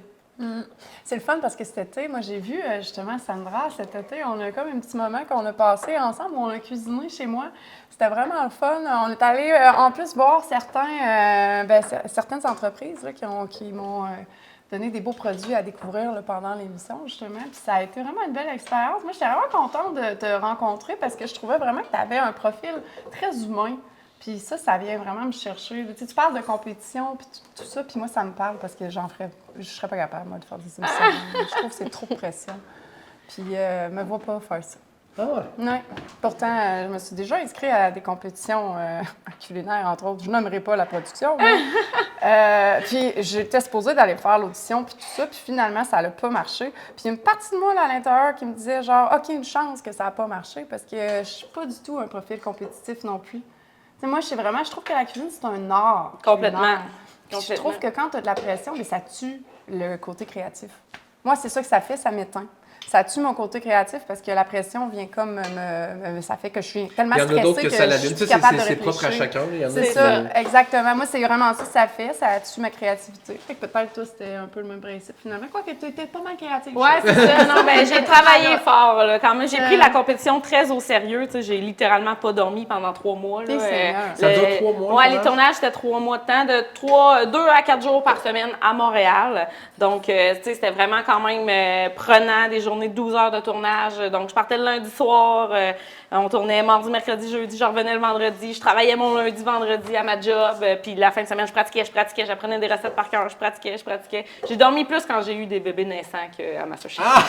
C'est le fun parce que cet été, moi j'ai vu justement Sandra, cet été, on a comme un petit moment qu'on a passé ensemble où on a cuisiné chez moi. C'était vraiment le fun. On est allé en plus voir certaines entreprises là, qui m'ont donné des beaux produits à découvrir là, pendant l'émission justement. Puis ça a été vraiment une belle expérience. Moi j'étais vraiment contente de te rencontrer parce que je trouvais vraiment que tu avais un profil très humain. Puis ça vient vraiment me chercher. Tu sais, tu parles de compétition, puis tout ça, puis moi, ça me parle parce que je serais pas capable, moi, de faire des émissions. Je trouve que c'est trop de pression. Puis, me vois pas faire ça. Ah ouais? Ouais. Pourtant, je me suis déjà inscrite à des compétitions culinaires, entre autres. Je nommerai pas la production, mais... puis, j'étais supposée d'aller faire l'audition, puis tout ça, puis finalement, ça n'a pas marché. Puis, il y a une partie de moi, là, à l'intérieur, qui me disait, genre, OK, une chance que ça n'a pas marché, parce que je suis pas du tout un profil compétitif non plus. T'sais, moi, je trouve que la cuisine, c'est un art. Complètement. Je trouve que quand tu as de la pression, bien, ça tue le côté créatif. Moi, c'est ça que ça fait, ça m'éteint. Ça tue mon côté créatif parce que la pression vient comme ça fait que je suis tellement stressée que je suis plus capable de réfléchir. C'est propre à chacun. C'est ça, exactement. Moi, c'est vraiment ça que ça fait. Ça tue ma créativité. Fait que peut-être toi, c'était un peu le même principe finalement. Quoique tu étais pas mal créative. Ouais, c'est ça. Non, mais j'ai travaillé fort là, quand même. J'ai pris la compétition très au sérieux. Tu sais, j'ai littéralement pas dormi pendant 3 mois. Là. Ça dure 3 mois? Ouais, les tournages, c'était 3 mois de temps, de 2 à 4 jours par semaine à Montréal. Donc, tu sais, c'était vraiment quand même prenant, des journées de 12 heures de tournage. Donc, je partais le lundi soir, on tournait mardi, mercredi, jeudi, je revenais le vendredi, je travaillais mon lundi, vendredi à ma job, puis la fin de semaine, je pratiquais, j'apprenais des recettes par cœur, je pratiquais. J'ai dormi plus quand j'ai eu des bébés naissants qu'à ma Sochi. Ah!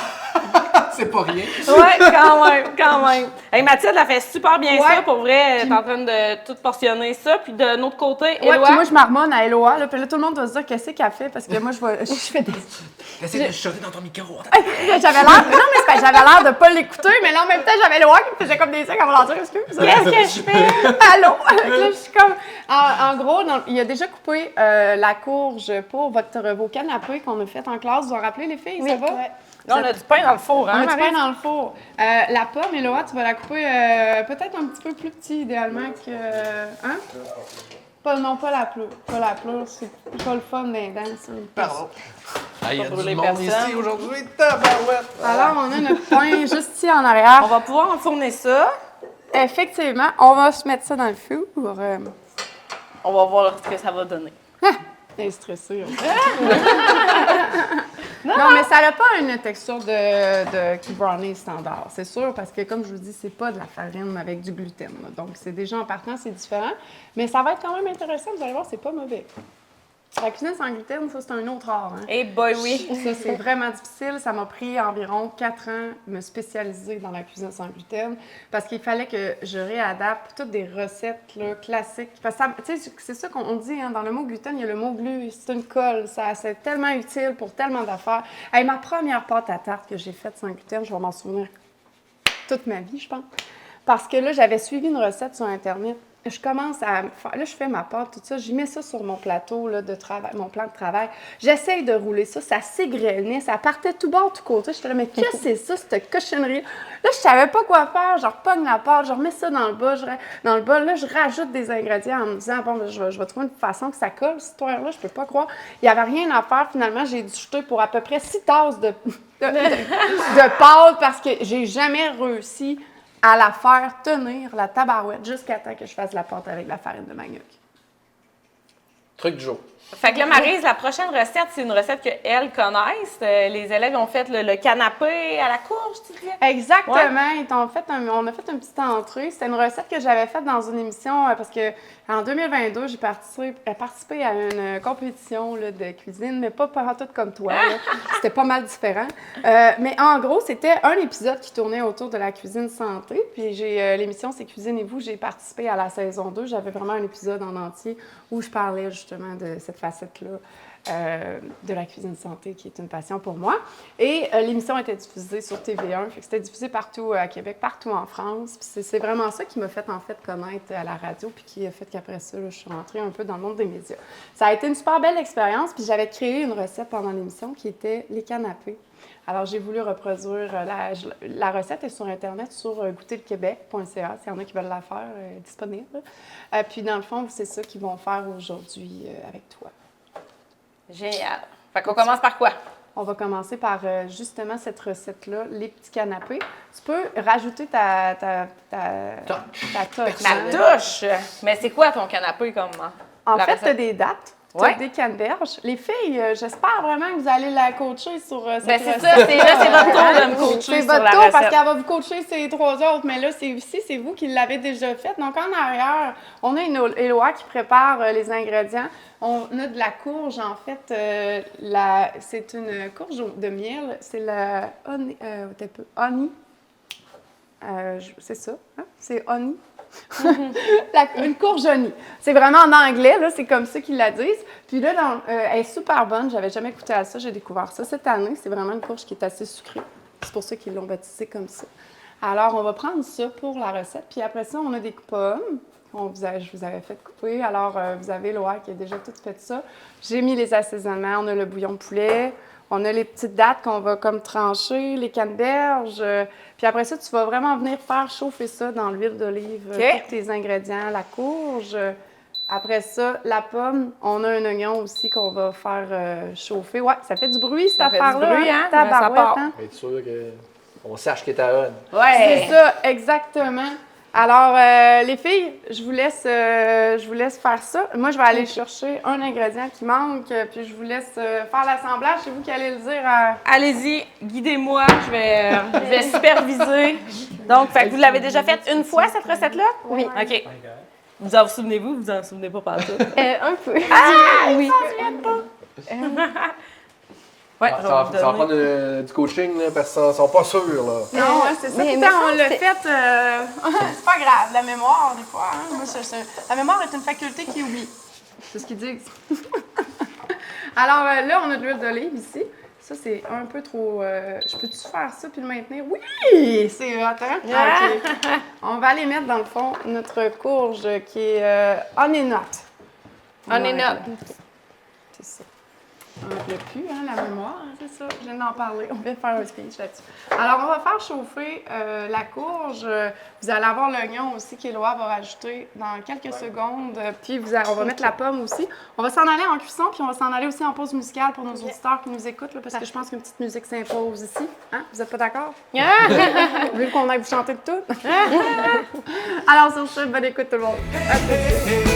C'est pas rien! Ouais, quand même. Hey, Mathilde, elle fait super bien ça, pour vrai, t'es en train de tout portionner ça, puis de notre côté, Éloi. Ouais, puis moi, je marmonne à Éloi, là, puis là, tout le monde va se dire qu'est-ce qu'elle fait, parce que moi, je fais des... Essaye de chuchoter dans ton micro. J'avais l'air... Non, mais c'est parce que j'avais l'air de pas l'écouter, mais là, en même temps, j'avais Éloi qui me faisait comme des sacs avant dire excuse. Qu'est-ce que je fais? Allô? Là, je suis comme... En gros, il a déjà coupé la courge pour vos canapés qu'on a fait en classe. Vous vous en rappelez, les filles? Ça va? Ouais. Là, on a du pain dans le four, hein, On a du Marie? pain dans le four. La pomme, Éloi, tu vas la couper peut-être un petit peu plus petit, idéalement, que... Hein? Pas la pleure. Pas la pleure, c'est pas le fun des dents, ça. Pardon. Il y a brûler du monde personne. ici aujourd'hui, tabarouette! Alors, on a notre pain juste ici en arrière. On va pouvoir enfourner ça. Effectivement, on va se mettre ça dans le four. On va voir ce que ça va donner. Elle est stressée. Non, mais ça n'a pas une texture de brownie standard, c'est sûr, parce que comme je vous dis, c'est pas de la farine avec du gluten. Là. Donc, c'est déjà en partant, c'est différent. Mais ça va être quand même intéressant, vous allez voir, c'est pas mauvais. La cuisine sans gluten, ça, c'est un autre art. Hein? Eh boy, oui. Ça, c'est vraiment difficile. Ça m'a pris environ 4 ans de me spécialiser dans la cuisine sans gluten parce qu'il fallait que je réadapte toutes des recettes là, classiques. Parce que c'est ça qu'on dit, hein, dans le mot gluten, il y a le mot glu, c'est une colle. C'est tellement utile pour tellement d'affaires. Hey, ma première pâte à tarte que j'ai faite sans gluten, je vais m'en souvenir toute ma vie, je pense. Parce que là, j'avais suivi une recette sur Internet. Je commence à faire, là, je fais ma pâte, tout ça, j'y mets ça sur mon plateau là, de travail, mon plan de travail. J'essaye de rouler ça, ça s'égrenait, ça partait tout bord, tout côté. J'étais là, mais qu'est-ce que c'est ça, cette cochonnerie? Là, je savais pas quoi faire, je repogne la pâte, je remets ça dans le bol, là, je rajoute des ingrédients en me disant, bon, je vais trouver une façon que ça colle, cette histoire-là, je peux pas croire. Il y avait rien à faire, finalement, j'ai dû jeter pour à peu près 6 tasses de pâte parce que j'ai jamais réussi à la faire tenir, la tabarouette, jusqu'à temps que je fasse la pâte avec la farine de manioc. Truc du jour. Fait que là, Maryse, la prochaine recette, c'est une recette qu'elles connaissent. Les élèves ont fait le canapé à la courge, tu dis? Exactement. Ouais. On a fait une petite entrée. C'était une recette que j'avais faite dans une émission parce que en 2022, j'ai participé à une compétition là, de cuisine, mais pas tout comme toi. là. C'était pas mal différent. Mais en gros, c'était un épisode qui tournait autour de la cuisine santé. Puis l'émission C'est Cuisine et vous, j'ai participé à la saison 2. J'avais vraiment un épisode en entier où je parlais justement justement de cette facette-là de la cuisine santé qui est une passion pour moi. Et l'émission était diffusée sur TV1, fait que c'était diffusé partout à Québec, partout en France. Puis c'est vraiment ça qui m'a fait en fait connaître à la radio, puis qui a fait qu'après ça, là, je suis rentrée un peu dans le monde des médias. Ça a été une super belle expérience, puis j'avais créé une recette pendant l'émission qui était les canapés. Alors, j'ai voulu reproduire la recette est sur Internet, sur goûterlequebec.ca, s'il y en a qui veulent la faire, disponible. Puis, dans le fond, c'est ça qu'ils vont faire aujourd'hui avec toi. Génial. Fait qu'on commence par quoi? On va commencer par justement cette recette-là, les petits canapés. Tu peux rajouter ta touche. Ma touche! Mais c'est quoi ton canapé comme En la fait, recette? tu as des dates. Ouais. Des canneberges. Les filles, j'espère vraiment que vous allez la coacher sur cette Ben c'est recette. ça, c'est votre tour de me coacher C'est sur votre la tour recette. parce qu'elle va vous coacher ces 3 autres, mais là, c'est vous qui l'avez déjà fait. Donc, en arrière, on a une Éloi qui prépare les ingrédients. On a de la courge, en fait. C'est une courge de miel. C'est la honey. C'est ça, hein? C'est honey. Une courge honey. C'est vraiment en anglais, là, c'est comme ça qu'ils la disent. Puis là, elle est super bonne. J'avais jamais goûté à ça. J'ai découvert ça cette année. C'est vraiment une courge qui est assez sucrée. C'est pour ça qu'ils l'ont baptisée comme ça. Alors, on va prendre ça pour la recette. Puis après ça, on a des pommes. Je vous avais fait couper. Alors, vous avez Loa qui a déjà tout fait ça. J'ai mis les assaisonnements. On a le bouillon de poulet. On a les petites dattes qu'on va comme trancher, les canneberges. Puis après ça, tu vas vraiment venir faire chauffer ça dans l'huile d'olive. OK. Tous tes ingrédients, la courge. Après ça, la pomme. On a un oignon aussi qu'on va faire chauffer. Ouais, ça fait du bruit, cette Ça fait du affaire-là. bruit, hein? Tabarouette, Ça part. hein? Être sûr qu'on sache qu'il est à on. Ouais. C'est ça, exactement. Alors, les filles, je vous laisse faire ça. Moi, je vais aller chercher un ingrédient qui manque, puis je vous laisse faire l'assemblage. C'est vous qui allez le dire à... Allez-y, guidez-moi, je vais superviser. Donc, fait que vous l'avez déjà faite une fois, cette recette-là? Oui. OK. Vous en souvenez-vous? Vous en souvenez pas par ça? Un peu. Ah! Oui. Ouais, Ça va prendre du coaching là, parce qu'ils sont pas sûrs. Là. Non, c'est ça. mais Pourtant, ça, on l'a c'est- fait... c'est pas grave, la mémoire, des fois. Hein? Moi, la mémoire est une faculté qui oublie. C'est ce qu'ils disent. Alors, là, on a de l'huile d'olive ici. Ça, c'est un peu trop... je peux-tu faire ça puis le maintenir? Oui! C'est hot, hein? OK. On va aller mettre, dans le fond, notre courge qui est honey nut. Honey nut. C'est ça. On ne l'a plus, hein, la mémoire, hein, c'est ça. Je viens d'en parler. On vient de faire un speech là-dessus. Alors, on va faire chauffer la courge. Vous allez avoir l'oignon aussi qu'Éloi va rajouter dans quelques secondes. Puis, on va mettre la pomme aussi. On va s'en aller en cuisson, puis on va s'en aller aussi en pause musicale pour nos auditeurs qui nous écoutent, là, parce que je pense qu'une petite musique s'impose ici. Hein? Vous n'êtes pas d'accord? Vu qu'on aille vous chanter de tout. Alors, sur ce, bonne écoute tout le monde. À tout de suite.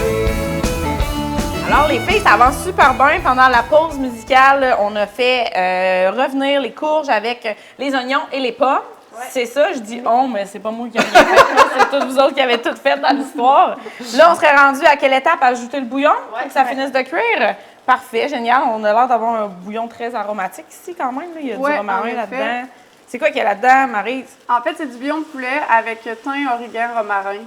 Alors, les filles, ça avance super bien. Pendant la pause musicale, on a fait revenir les courges avec les oignons et les pommes. Ouais. C'est ça, je dis on, mais c'est pas moi qui ai rien fait. C'est toutes vous autres qui avez tout fait dans l'histoire. Là, on serait rendu à quelle étape? Ajouter le bouillon pour que ça finisse de cuire? Parfait, génial. On a l'air d'avoir un bouillon très aromatique ici quand même. Là. Il y a du romarin là-dedans. C'est quoi qu'il y a là-dedans, Maryse? En fait, c'est du bouillon de poulet avec thym, origan, romarin.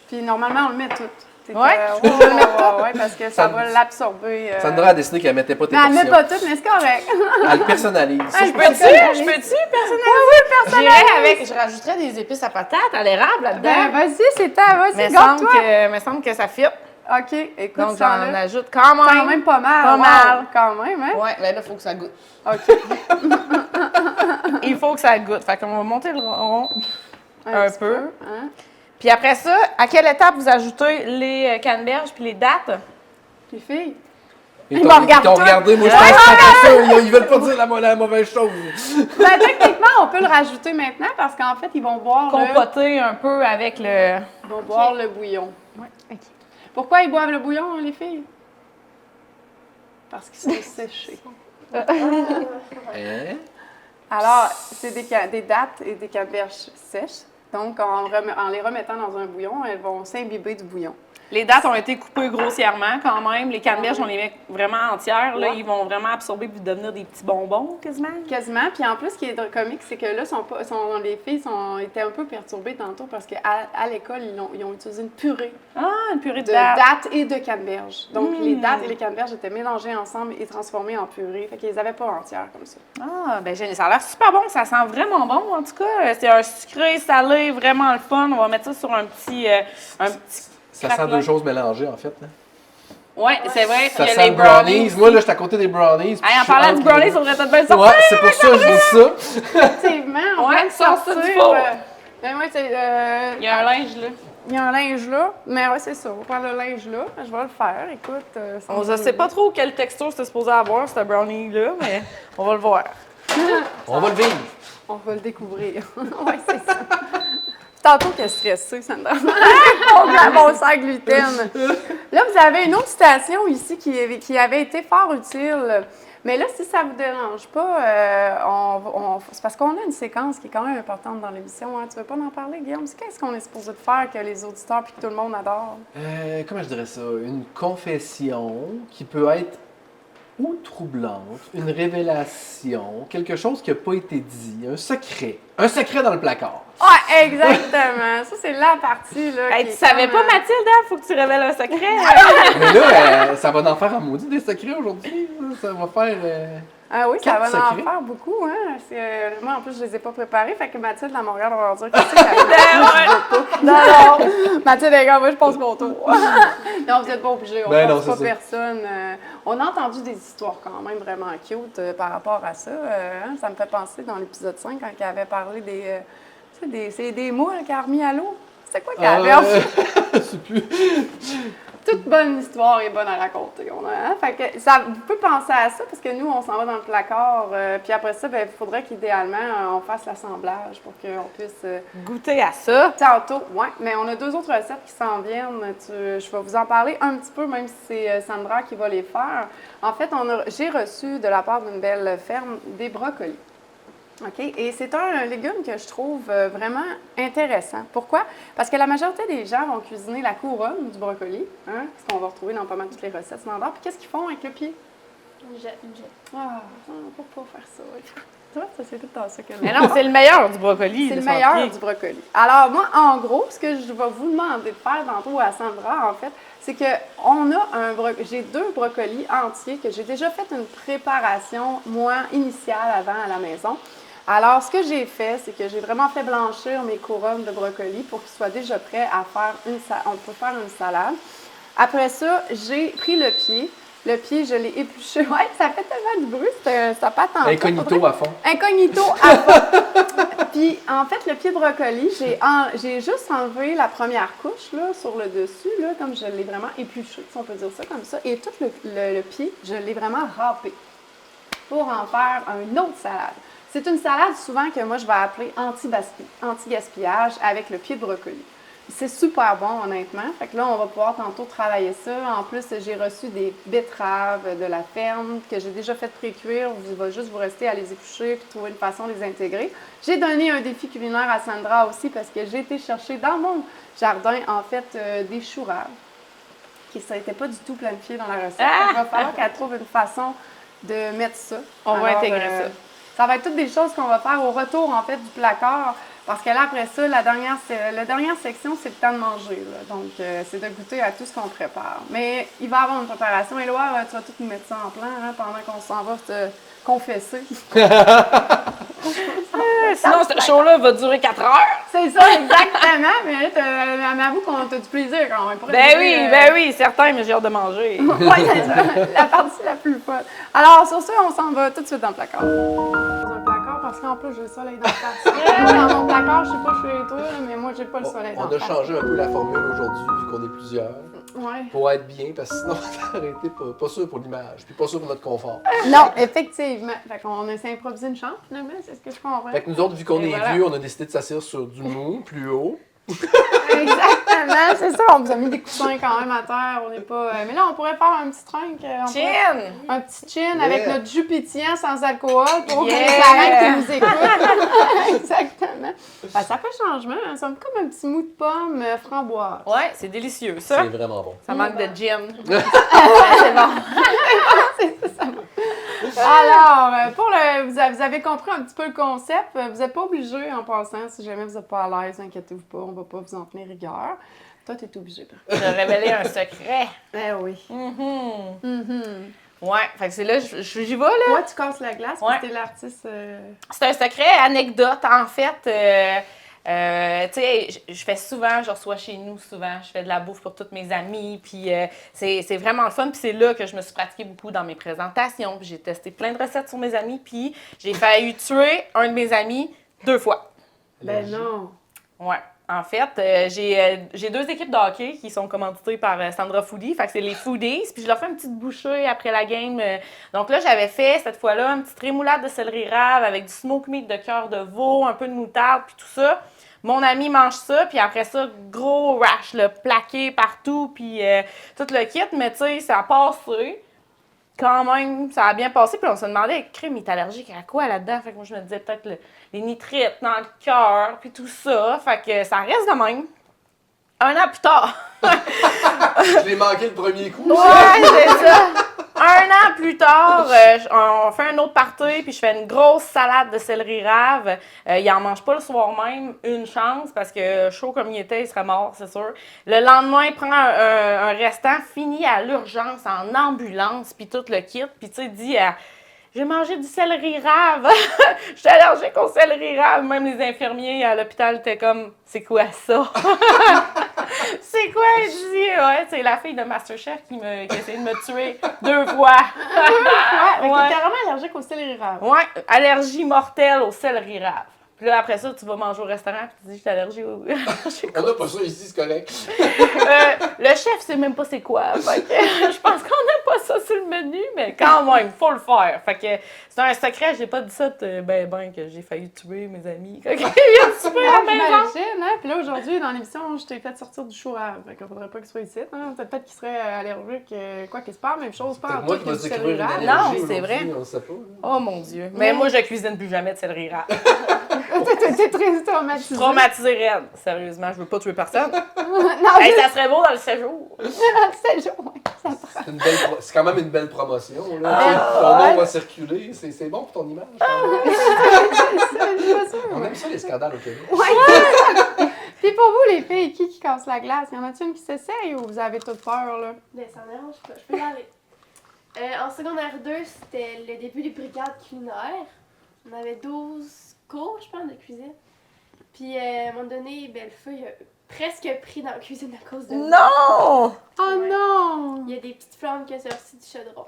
Puis normalement, on le met tout. On va le mettre tout, parce que ça va l'absorber. Sandra a décidé qu'elle ne mettait pas tes elle portions. ne met pas tout, mais c'est correct. Elle le personnalise. Je peux-tu personnaliser? Oui, personnellement. J'irais avec, je rajouterais des épices à patates, à l'érable là-dedans. Ben, vas-y, c'est ta, vas-y, Mais garde-toi. me semble que ça fit. OK, écoute, Donc, ça j'en là. ajoute quand même. Quand même pas mal. Pas mal. Quand même, hein? Ouais, ben là, il faut que ça goûte. OK. Il faut que ça goûte. Fait qu'on va monter le rond un petit peu. Hein? Puis après ça, à quelle étape vous ajoutez les canneberges puis les dattes? Les filles. Ils m'ont regardé. t'ont regardé, moi je pense qu'ils sont pas sûrs. Ils veulent pas dire la mauvaise chose. Ben, techniquement, on peut le rajouter maintenant parce qu'en fait, ils vont boire Compoter un peu avec le... Ils vont boire le bouillon. Ouais, OK. Pourquoi ils boivent le bouillon, les filles? Parce qu'ils sont séchés. Hein? Alors, c'est des dattes et des canneberges sèches. Donc, en les remettant dans un bouillon, elles vont s'imbiber du bouillon. Les dattes ont été coupées grossièrement quand même. Les canneberges, on les met vraiment entières. Là, ils vont vraiment absorber puis devenir des petits bonbons quasiment. Quasiment. Puis en plus, ce qui est comique, c'est que là, les filles étaient un peu perturbées tantôt parce qu'à l'école, ils ont utilisé une purée. Ah! une purée de de dattes. dattes et de canneberges. Donc, les dattes et les canneberges étaient mélangées ensemble et transformées en purée. Fait qu'ils les avaient pas entières comme ça. Ah, ben génial. Ça a l'air super bon. Ça sent vraiment bon, en tout cas. C'est un sucré salé, vraiment le fun. On va mettre ça sur un petit Ça sent deux choses mélangées, en fait. Là. Oui, c'est vrai. Ça que sent les le brownies. Moi, là, j'étais à côté des brownies. Hey, en parlant du brownies, on devrait peut-être bien Ouais, sortir. c'est pour ça que je dis ça. Effectivement, on Ouais, va le sors ça sortir. du four. Ben ouais, Il y a un linge, là. il y a un linge là. Mais ouais, c'est ça. On va prendre le linge là. Je vais le faire. Écoute. On ne sait pas trop quelle texture c'était supposé avoir, ce brownie-là, mais on va le voir. On va le vivre. On va le découvrir. Oui, c'est ça. Tantôt qu'elle est stressée, Sandra. Bon sang gluten. Là, vous avez une autre citation ici qui avait été fort utile. Mais là, si ça ne vous dérange pas, c'est parce qu'on a une séquence qui est quand même importante dans l'émission. Hein. Tu veux pas en parler, Guillaume? Qu'est-ce qu'on est supposé de faire que les auditeurs et que tout le monde adore? Comment je dirais ça? Une confession qui peut être ou troublante, une révélation, quelque chose qui n'a pas été dit, un secret. Un secret dans le placard. Oui, exactement. Ça, c'est la partie. Là, Hey, qui tu est savais comme, pas, Mathilde, il faut que tu révèles un secret. Mais là, ça va en faire en maudit des secrets aujourd'hui. Ça va faire... Ah oui, ça va Quatre en secrets. faire beaucoup. Hein? Moi, en plus, je les ai pas préparés. Fait que Mathilde, elle me regarde, on va leur dire qu'est-ce qu'elle fait. Non. Mathilde, les gars, moi, je passe mon tour. Non, vous n'êtes pas obligés. On ne Non, force pas c'est ça. personne. On a entendu des histoires quand même vraiment cute par rapport à ça. Hein? Ça me fait penser dans l'épisode 5 quand elle avait parlé c'est des moules qu'elle a remis à l'eau. C'était quoi qu'elle avait? Je sais plus. Toute bonne histoire est bonne à raconter. Fait que vous pouvez penser à ça parce que nous, on s'en va dans le placard. Puis après ça, il faudrait qu'idéalement, on fasse l'assemblage pour qu'on puisse... Goûter à ça. Tantôt, oui. Mais on a deux autres recettes qui s'en viennent. Je vais vous en parler un petit peu, même si c'est Sandra qui va les faire. En fait, j'ai reçu de la part d'une belle ferme des brocolis. OK? Et c'est un légume que je trouve vraiment intéressant. Pourquoi? Parce que la majorité des gens vont cuisiner la couronne du brocoli, hein, ce qu'on va retrouver dans pas mal toutes les recettes standards. Puis qu'est-ce qu'ils font avec le pied? Une jette. Ah, on peut pas faire ça. Tu vois, ça, c'est tout dans ça que Mais non, c'est le meilleur du brocoli. c'est le son meilleur pied. du brocoli. Alors, moi, en gros, ce que je vais vous demander de faire tantôt à Sandra, en fait, c'est que j'ai 2 brocolis entiers que j'ai déjà fait une préparation, moi, initiale avant à la maison. Alors, ce que j'ai fait, c'est que j'ai vraiment fait blanchir mes couronnes de brocolis pour qu'ils soient déjà prêts à faire on peut faire une salade. Après ça, j'ai pris le pied. Le pied, je l'ai épluché. Ouais, ça fait tellement de bruit, ça pas tant. Incognito à fond. Incognito à fond. Puis, en fait, le pied de brocoli, j'ai juste enlevé la première couche, là, sur le dessus, là, comme je l'ai vraiment épluché, si on peut dire ça comme ça. Et tout le pied, je l'ai vraiment râpé pour en faire une autre salade. C'est une salade souvent que moi, je vais appeler anti-gaspillage avec le pied de brocoli. C'est super bon, honnêtement. Fait que là, on va pouvoir tantôt travailler ça. En plus, j'ai reçu des betteraves de la ferme que j'ai déjà fait pré-cuire. Il va juste vous rester à les éplucher et trouver une façon de les intégrer. J'ai donné un défi culinaire à Sandra aussi parce que j'ai été chercher dans mon jardin, en fait, des choux raves qui n'étaient pas du tout planifiés dans la recette. Il va falloir qu'elle trouve une façon de mettre ça. On va intégrer ça. Ça va être toutes des choses qu'on va faire au retour, en fait, du placard. Parce que là, après ça, la dernière section, c'est le temps de manger. Là. Donc, c'est de goûter à tout ce qu'on prépare. Mais il va y avoir une préparation. Éloi, tu vas tout nous mettre ça en plan pendant qu'on s'en va te confesser. Sinon, ce show-là va durer 4 heures. C'est ça, exactement. Mais là, m'avoue qu'on a du plaisir quand même. Ben oui, certain, mais j'ai hâte de manger. Oui, c'est ça. La partie la plus fun. Alors, sur ce, on s'en va tout de suite dans le placard. Dans un placard, parce qu'en plus, j'ai le soleil dans le face. Dans mon placard, je sais pas chez toi, mais moi, j'ai pas le soleil dans On le a face. changé un peu la formule aujourd'hui, vu qu'on est plusieurs. Ouais. Pour être bien, parce que sinon, on va arrêter. Pas sûr pour l'image, puis pas sûr pour notre confort. Non, effectivement. Fait qu'on a improvisé une chambre, finalement, c'est ce que je comprends. Fait que nous autres, vu qu'on Et est voilà. vieux, on a décidé de s'asseoir sur du mou, plus haut. Exactement, c'est ça. On vous a mis des coussins quand même à terre. On n'est pas. Mais là, on pourrait faire un petit trunk. Chin! Un petit chin avec notre jus pétillant sans alcool pour Yeah! les parents qui nous écoutent. Exactement. Ben, ça fait changement. Hein. Ça me fait comme un petit mou de pomme framboise. Ouais, c'est délicieux, ça. C'est vraiment bon. Ça manque de gin. Alors, vous avez compris un petit peu le concept. Vous n'êtes pas obligé en passant. Si jamais vous n'êtes pas à l'aise, inquiétez-vous pas. On ne va pas vous en tenir rigueur. Toi, t'es obligé. Je révélé un secret. Ben oui. Ouais, fait que c'est là, j'y vais, là. Moi, tu casses la glace parce que t'es l'artiste... C'est un secret, anecdote, en fait. Tu sais, je fais souvent, je reçois chez nous souvent, je fais de la bouffe pour toutes mes amies, puis c'est vraiment le fun, puis c'est là que je me suis pratiquée beaucoup dans mes présentations, puis j'ai testé plein de recettes sur mes amis, puis j'ai failli tuer un de mes amis 2 fois. Ben non. Ouais. En fait, j'ai 2 équipes de hockey qui sont commanditées par Sandra Foodie. Fait que c'est les Foodies. Puis je leur fais une petite bouchée après la game. Donc là, j'avais fait cette fois-là une petite rémoulade de céleri rave avec du smoke meat de cœur de veau, un peu de moutarde, puis tout ça. Mon ami mange ça, puis après ça, gros rash, là, plaqué partout, puis tout le kit. Mais tu sais, ça a passé. Quand même, ça a bien passé. Puis on se demandait, crème, il est allergique à quoi là-dedans? Fait que moi, je me disais peut-être les nitrites dans le cœur, puis tout ça. Fait que ça reste de même. 1 an plus tard. Je l'ai manqué le premier coup. Ouais, c'est ça. 1 an plus tard, on fait un autre party, puis je fais une grosse salade de céleri rave. Il en mange pas le soir même, une chance, parce que chaud comme il était, il serait mort, c'est sûr. Le lendemain, il prend un restant, fini à l'urgence, en ambulance, puis tout le kit. Puis tu sais, dit j'ai mangé du céleri rave. Je suis allergique au céleri rave. Même les infirmiers à l'hôpital étaient comme, c'est quoi ça? C'est quoi? Je dis, ouais, c'est la fille de Masterchef qui a essayé de me tuer 2 fois. Ouais, t'es carrément allergique au céleri rave. Ouais, allergie mortelle au céleri rave. Puis là, après ça, tu vas manger au restaurant et tu te dis, je suis allergique au... On n'a pas ça ici, c'est correct. Le chef sait même pas c'est quoi. Fait que, je pense qu'on n'a pas ça sur le menu, mais quand même, faut le faire. Fait que c'est un secret, j'ai pas dit ça que j'ai failli tuer mes amis. Quand il y a tué à la maison. J'imagine, hein? Puis là, aujourd'hui, dans l'émission, je t'ai fait sortir du chou rave. Fait qu'on faudrait pas qu'il soit ici, hein? Peut-être qu'il serait allergique, quoi que c'est pas la même chose, pas en Moi tout qui que vais du découvrir céleri une rave. Non, allergie c'est vrai. aujourd'hui, on sait pas. Oh mon Dieu. Mais moi, je cuisine plus jamais de céleri rave. T'es très traumatisée. Traumatisée raide. Sérieusement, je veux pas tuer personne. Non, Hey, ça serait beau dans le séjour. c'est jour, ouais, ça prend. C'est quand même une belle promotion. Là. Ton nom va circuler. C'est bon pour ton image. Je suis pas sûre. On aime ça, les scandales au Québec. Puis pour vous, les filles, qui casse la glace? Y en a-t-il une qui s'essaye ou vous avez toute peur, là? Ben, ça me dérange pas. Je peux y aller. En secondaire 2, c'était le début des brigades culinaires. On avait 12 cours, je pense, de cuisine. Puis, à un moment donné, ben, le feu, il a presque pris dans la cuisine à cause de moi. Non! Oh Ouais. non! Il y a des petites flammes qui sont sorties du chaudron.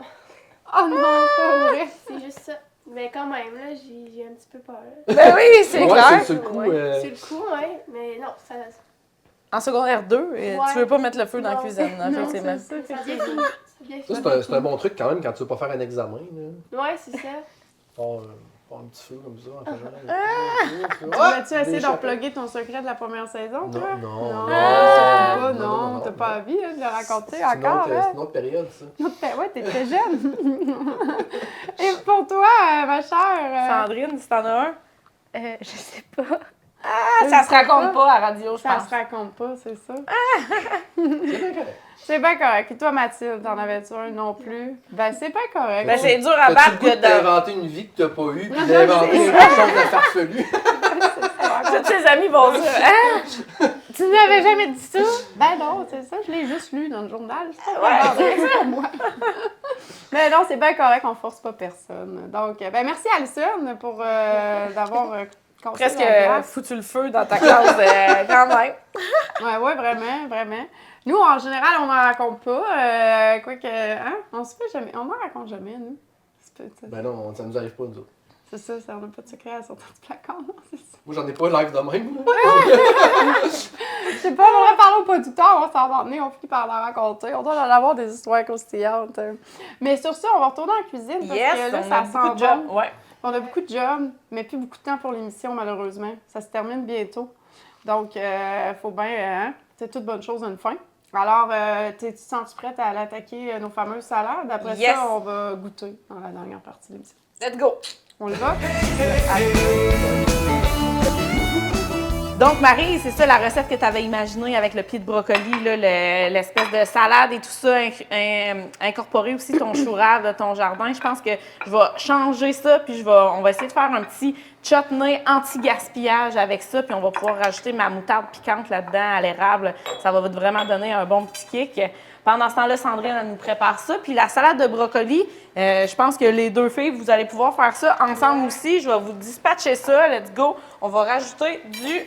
Oh non, pas vrai! C'est juste ça. Mais quand même, là, j'ai un petit peu peur. Ben oui, c'est Ouais, clair. c'est le coup. Ouais. Sur le coup, ouais. Mais non, ça... En secondaire 2, tu veux pas mettre le feu dans la Non. cuisine, Non, effectivement. c'est ça, Ça c'est vient ça. fini. Ça vient Ça, fini. c'est un bon truc quand même quand tu veux pas faire un examen. Là. Ouais, c'est ça. Faire un petit feu comme ça en Tu vas-tu essayer d'en plugger ton secret de la première saison, toi? Non. Non, Ah! surtout pas, Non, non. non, T'as non. pas envie de le raconter C'est encore, hein? une autre période, ça. Ouais, t'étais jeune. Et pour toi, ma chère... Sandrine, si t'en as un. Je sais pas. Ça se raconte pas à la radio, je ça pense. se raconte pas, c'est ça? C'est bien correct. C'est bien correct. Et toi, Mathilde, t'en avais-tu un non plus? Ben, c'est bien correct. Ben, c'est dur à T'as-tu battre le goût de que de. t'inventer une vie que t'as pas eue, puis d'inventer quelque chose de farfelu? Tous tes amis vont dire hein? Tu n'avais jamais dit ça? Ben non, c'est ça, je l'ai juste lu dans le journal. C'est pas Ouais, vraiment c'est pour moi. Mais non, c'est bien correct, on force pas personne. Donc, ben merci Alison pour d'avoir cassé Presque la glace. foutu le feu dans ta classe, quand même. Ouais, vraiment, vraiment. Nous, en général, on n'en raconte pas. Quoique, hein, on se fait jamais, on n'en raconte jamais, nous. Ben non, ça nous arrive pas, nous autres. C'est ça, on n'a pas de secret à sortir du placard, non, c'est ça. Moi, j'en ai pas live de même. Là. Je sais pas, on devrait parler au producteur, on va s'en emmener, on finit par la raconter. On doit en avoir des histoires croustillantes. Mais sur ça, on va retourner en cuisine parce Yes, que là, on ça a beaucoup sent de jobs. bon. Ouais. On a beaucoup de jobs, mais plus beaucoup de temps pour l'émission, malheureusement. Ça se termine bientôt. Donc, faut bien, c'est toute bonne chose à une fin. Alors, tu te sens prête à l'attaquer nos fameuses salades? Après Yes. ça, on va goûter dans la dernière partie de l'émission. Let's go! On le va? Donc, Marie, c'est ça la recette que tu avais imaginée avec le pied de brocoli, là, l'espèce de salade et tout ça, incorporer aussi ton chou rave de ton jardin. Je pense que je vais changer ça, puis on va essayer de faire un petit chutney anti-gaspillage avec ça, puis on va pouvoir rajouter ma moutarde piquante là-dedans à l'érable. Ça va vraiment donner un bon petit kick. Pendant ce temps-là, Sandrine, elle nous prépare ça. Puis la salade de brocoli, je pense que les deux filles, vous allez pouvoir faire ça ensemble aussi. Je vais vous dispatcher ça. Let's go. On va rajouter du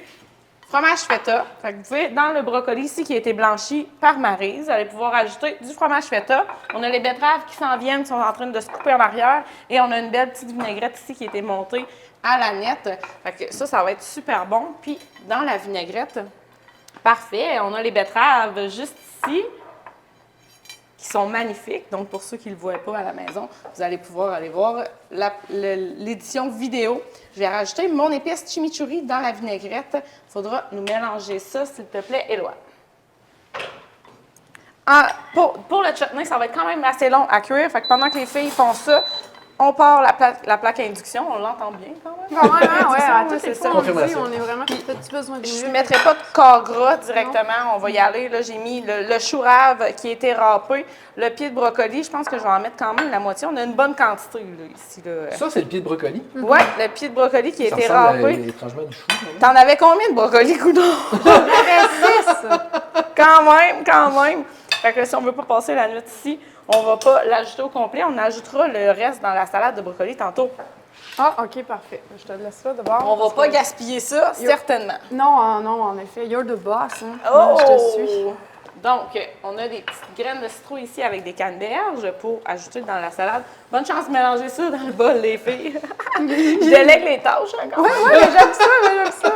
fromage feta. Fait que vous pouvez, dans le brocoli ici qui a été blanchi par Maryse, vous allez pouvoir ajouter du fromage feta. On a les betteraves qui s'en viennent, qui sont en train de se couper en arrière. Et on a une belle petite vinaigrette ici qui a été montée à la nette. Fait que ça va être super bon. Puis dans la vinaigrette, parfait. On a les betteraves juste ici, qui sont magnifiques. Donc, pour ceux qui ne le voient pas à la maison, vous allez pouvoir aller voir l'édition vidéo. Je vais rajouter mon épice chimichurri dans la vinaigrette. Il faudra nous mélanger ça, s'il te plaît, Éloi. Pour le chutney, ça va être quand même assez long à cuire. Fait que pendant que les filles font ça, on part la plaque à induction. On l'entend bien quand même. C'est ça. On est vraiment... As-tu besoin de je ne mettrai pas de corps gras directement. Non. On va y aller. Là, j'ai mis le chou rave qui a été râpé, le pied de brocoli. Je pense que je vais en mettre quand même la moitié. On a une bonne quantité là, ici. Là. Ça, c'est le pied de brocoli? Oui, le pied de brocoli qui a été ressemble râpé. Étrangement du chou. T'en avais combien de brocolis, coudon? J'en avais 6! Quand même. Fait que si on ne veut pas passer la nuit ici, on ne va pas l'ajouter au complet. On ajoutera le reste dans la salade de brocoli tantôt. Ah, OK, parfait. Je te laisse ça d'abord. On ne va pas gaspiller ça, certainement. Non, non, en effet. You're the boss. Hein? Oh! Moi, je te suis. Donc, on a des petites graines de citrouille ici avec des canneberges pour ajouter dans la salade. Bonne chance de mélanger ça dans le bol, les filles. Je délègue les tâches encore. Oui, j'aime ça.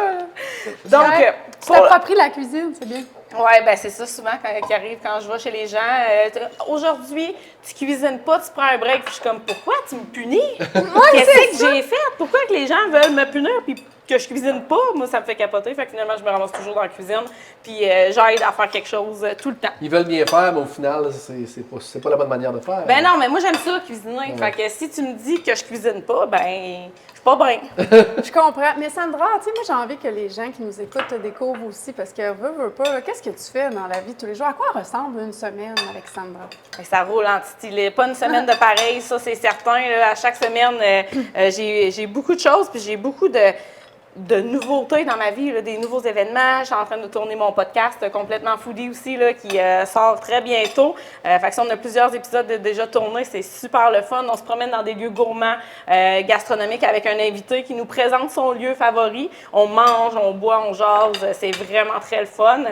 Donc, tu as appris la cuisine, c'est bien. Oui, ben c'est ça souvent qui arrive quand je vais chez les gens. Aujourd'hui, tu cuisines pas, tu prends un break. Puis je suis comme, pourquoi tu me punis? Qu'est-ce que j'ai fait? Pourquoi que les gens veulent me punir puis que je cuisine pas? Moi, ça me fait capoter. Fait que finalement, je me ramasse toujours dans la cuisine. Puis j'aide à faire quelque chose tout le temps. Ils veulent bien faire, mais au final, c'est pas la bonne manière de faire. Ben non, mais moi, j'aime ça, cuisiner. Fait que si tu me dis que je cuisine pas, ben... pas bien. Je comprends. Mais Sandra, tu sais, moi, j'ai envie que les gens qui nous écoutent te découvrent aussi, parce que veux pas, qu'est-ce que tu fais dans la vie tous les jours? À quoi ressemble une semaine avec Sandra? Ça roule en titillé. Pas une semaine de pareil, ça, c'est certain. Là. À chaque semaine, j'ai beaucoup de choses, puis j'ai beaucoup de nouveautés dans ma vie, là, des nouveaux événements. Je suis en train de tourner mon podcast complètement foodie aussi, là, qui sort très bientôt. Fait que ça, on a plusieurs épisodes déjà tournés. C'est super le fun. On se promène dans des lieux gourmands, gastronomiques avec un invité qui nous présente son lieu favori. On mange, on boit, on jase. C'est vraiment très le fun.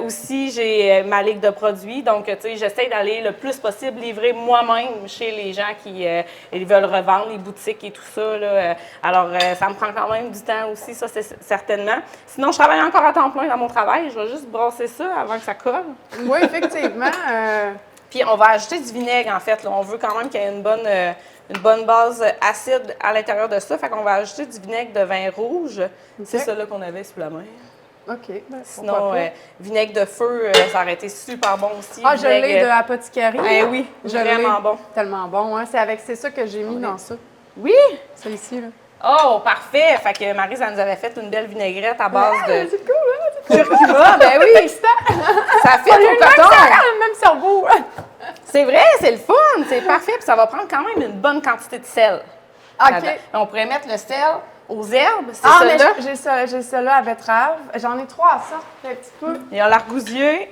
Aussi, j'ai ma ligue de produits. Donc, tu sais, j'essaie d'aller le plus possible livrer moi-même chez les gens qui ils veulent revendre, les boutiques et tout ça. Là. Alors, ça me prend quand même du temps aussi, ça, c'est certainement. Sinon, je travaille encore à temps plein dans mon travail. Je vais juste brasser ça avant que ça colle. Oui, effectivement. Puis, on va ajouter du vinaigre, en fait. Là. On veut quand même qu'il y ait une bonne base acide à l'intérieur de ça. Fait qu'on va ajouter du vinaigre de vin rouge. Okay. C'est ça là qu'on avait sous la main. OK. Ben, sinon, vinaigre de feu, ça aurait été super bon aussi. Ah, je l'ai de Apothicary. Oui, vraiment bon. Tellement bon, hein? C'est ça que j'ai mis dans ça. Oui? Celui-ci, là. Oh, parfait! Fait que Maryse, elle nous avait fait une belle vinaigrette à base de... C'est cool, hein? Curcuma, ben oui! Ça fait au coton! Le même cerveau! C'est vrai, c'est le fun! C'est parfait, puis ça va prendre quand même une bonne quantité de sel. OK. On pourrait mettre le sel aux herbes, c'est ça? Mais j'ai celle-là à betterave. J'en ai 3 à ça, un petit peu. Il y a l'argousier.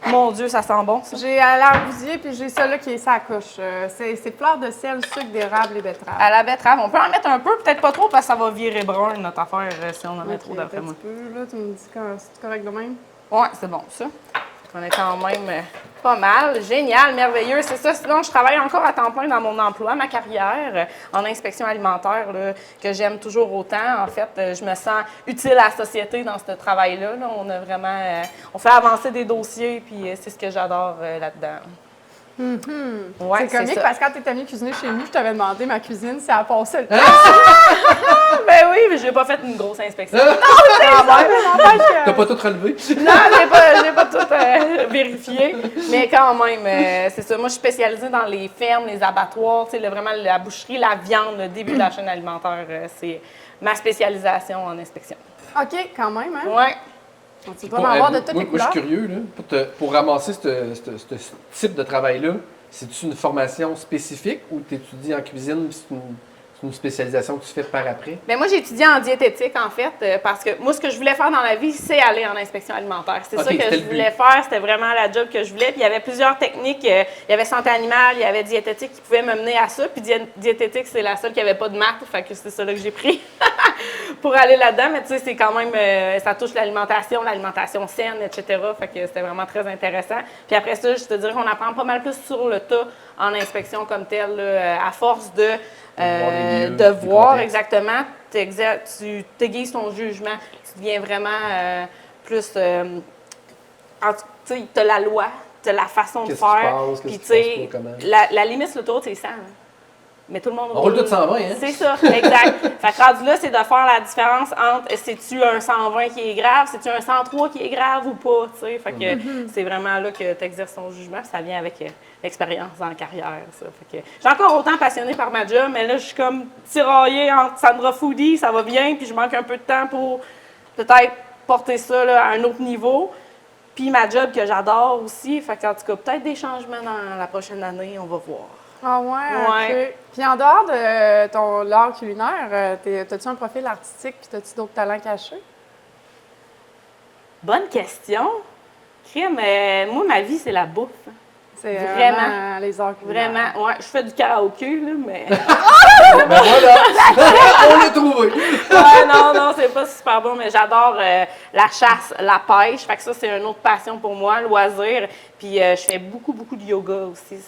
Mon Dieu, ça sent bon, ça. J'ai à l'argousier, puis j'ai celle-là qui est sa couche. C'est fleur de sel, sucre d'érable et betterave. À la betterave. On peut en mettre un peu, peut-être pas trop, parce que ça va virer brun, notre affaire, si on en met trop d'après moi. Un petit peu, là, tu me dis que c'est correct de même? Oui, c'est bon, ça. On est quand même pas mal. Génial, merveilleux, c'est ça. Sinon, je travaille encore à temps plein dans mon emploi, ma carrière, en inspection alimentaire, là, que j'aime toujours autant. En fait, je me sens utile à la société dans ce travail-là. Là. On a vraiment... on fait avancer des dossiers, puis c'est ce que j'adore là-dedans. Ouais, c'est comique parce que quand tu étais venue cuisiner chez nous, je t'avais demandé ma cuisine si elle passait le temps. Ben oui, mais je n'ai pas fait une grosse inspection. Non, T'as pas tout relevé? Non, j'ai pas tout vérifié. Mais quand même, c'est ça. Moi, je suis spécialisée dans les fermes, les abattoirs, tu sais, vraiment la boucherie, la viande, le début de la chaîne alimentaire. C'est ma spécialisation en inspection. OK, quand même, hein? Ouais. Tu dois en avoir de toutes moi, les moi, je couleurs. suis curieux, là, pour ramasser ce type de travail-là, c'est-tu une formation spécifique ou tu étudies en cuisine puis c'est une spécialisation que tu fais par après? Ben moi, j'ai étudié en diététique, en fait, parce que moi, ce que je voulais faire dans la vie, c'est aller en inspection alimentaire. C'est Ok, ça que c'était je le voulais faire. C'était vraiment la job que je voulais. Puis il y avait plusieurs techniques. Il y avait santé animale, il y avait diététique qui pouvaient me mener à ça. Puis diététique, c'est la seule qui n'avait pas de maths. Fait que c'est ça là que j'ai pris pour aller là-dedans. Mais tu sais, c'est quand même, ça touche l'alimentation saine, etc. Fait que c'était vraiment très intéressant. Puis après ça, je te dirais qu'on apprend pas mal plus sur le tas en inspection comme telle, là, à force de voir exactement, tu t'aiguises ton jugement, tu deviens vraiment plus. Tu as la loi, tu as la façon de faire. Puis, tu sais, la limite sur l'autoroute, c'est 100. Hein. Mais tout le monde on roule tout 120, hein? C'est ça, exact. Fait que rendu là, c'est de faire la différence entre c'est-tu un 120 qui est grave, c'est-tu un 103 qui est grave ou pas, tu sais. Fait que c'est vraiment là que tu exerces ton jugement, puis ça vient avec l'expérience en carrière, ça. Fait que j'ai encore autant passionnée par ma job, mais là, je suis comme tiraillée entre Sandra Foodie, ça va bien, puis je manque un peu de temps pour peut-être porter ça là, à un autre niveau. Puis ma job que j'adore aussi, fait qu'en tout cas, peut-être des changements dans la prochaine année, on va voir. Ah ouais, OK. Puis en dehors de ton l'art culinaire, as-tu un profil artistique puis as-tu d'autres talents cachés? Bonne question. Crime, moi, ma vie, c'est la bouffe. C'est vraiment les arts culinaires. Vraiment, ouais. Je fais du karaoké, là, mais... Ben voilà! On l'a trouvé! Ouais, non, c'est pas super bon, mais j'adore la chasse, la pêche. Fait que ça, c'est une autre passion pour moi, loisir. Puis je fais beaucoup de yoga aussi.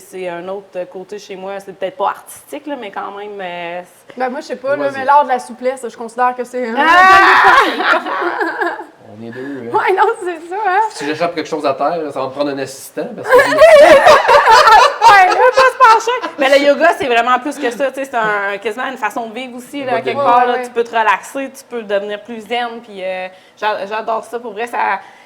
C'est un autre côté chez moi. C'est peut-être pas artistique, là, mais quand même... Ben moi, je sais pas, là, mais l'art de la souplesse, je considère que c'est... On est deux, hein? Ouais, non, c'est ça, hein? Si j'échappe quelque chose à terre, ça va me prendre un assistant. Parce que Ouais, là, pas se pencher. Mais le yoga, c'est vraiment plus que ça. Tu sais, c'est quasiment une façon de vivre aussi. Là, quelque part, là, tu peux te relaxer, tu peux devenir plus zen. Puis j'adore ça. Pour vrai,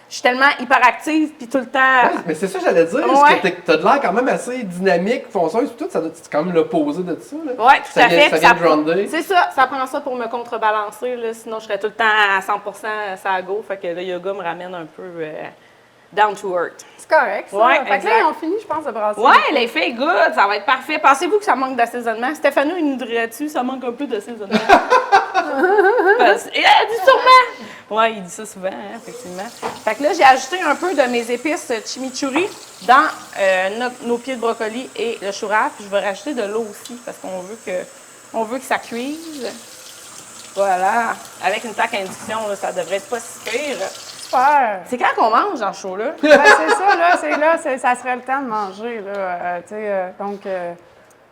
je suis tellement hyperactive, puis tout le temps... Ouais, mais c'est ça que j'allais dire. Ouais. T'as de l'air quand même assez dynamique, fonceuse, puis tout. C'est quand même l'opposé de ça. Là. Oui, tout à fait. Ça vient de grounder. C'est ça, ça prend ça pour me contrebalancer. Là, sinon, je serais tout le temps à 100% ça à go. Fait que le yoga me ramène un peu down to earth. C'est correct, ça. Ouais, fait que là, ils ont fini, je pense, de brasser. Ouais, les filles, good, ça va être parfait. Pensez-vous que ça manque d'assaisonnement? Stéphanie, il nous dirait dessus, ça manque un peu d'assaisonnement. Elle dit sûrement! Oui, il dit ça souvent, hein, effectivement. Fait que là, j'ai ajouté un peu de mes épices chimichurri dans nos pieds de brocoli et le chou-rave. Puis je vais rajouter de l'eau aussi parce qu'on veut que ça cuise. Voilà. Avec une plaque à induction, là, ça devrait être pas si pire. Super! C'est quand qu'on mange en chaud, là? Ben, c'est ça, ça serait le temps de manger, là. Donc,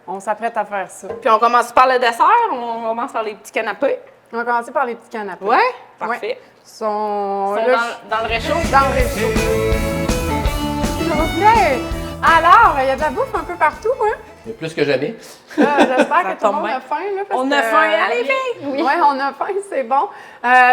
on s'apprête à faire ça. Puis on commence par le dessert, on commence par les petits canapés. On va commencer par les petits canapés. Ouais? Parfait. Ouais. Ils sont Ils sont là, dans le réchaud? dans le réchaud. S'il vous plaît! Alors, il y a de la bouffe un peu partout, hein? Il y a plus que jamais. J'espère que tout le tombe monde bien. a faim. Là, parce On que, a faim, allez, filles! Oui, on a faim, c'est bon.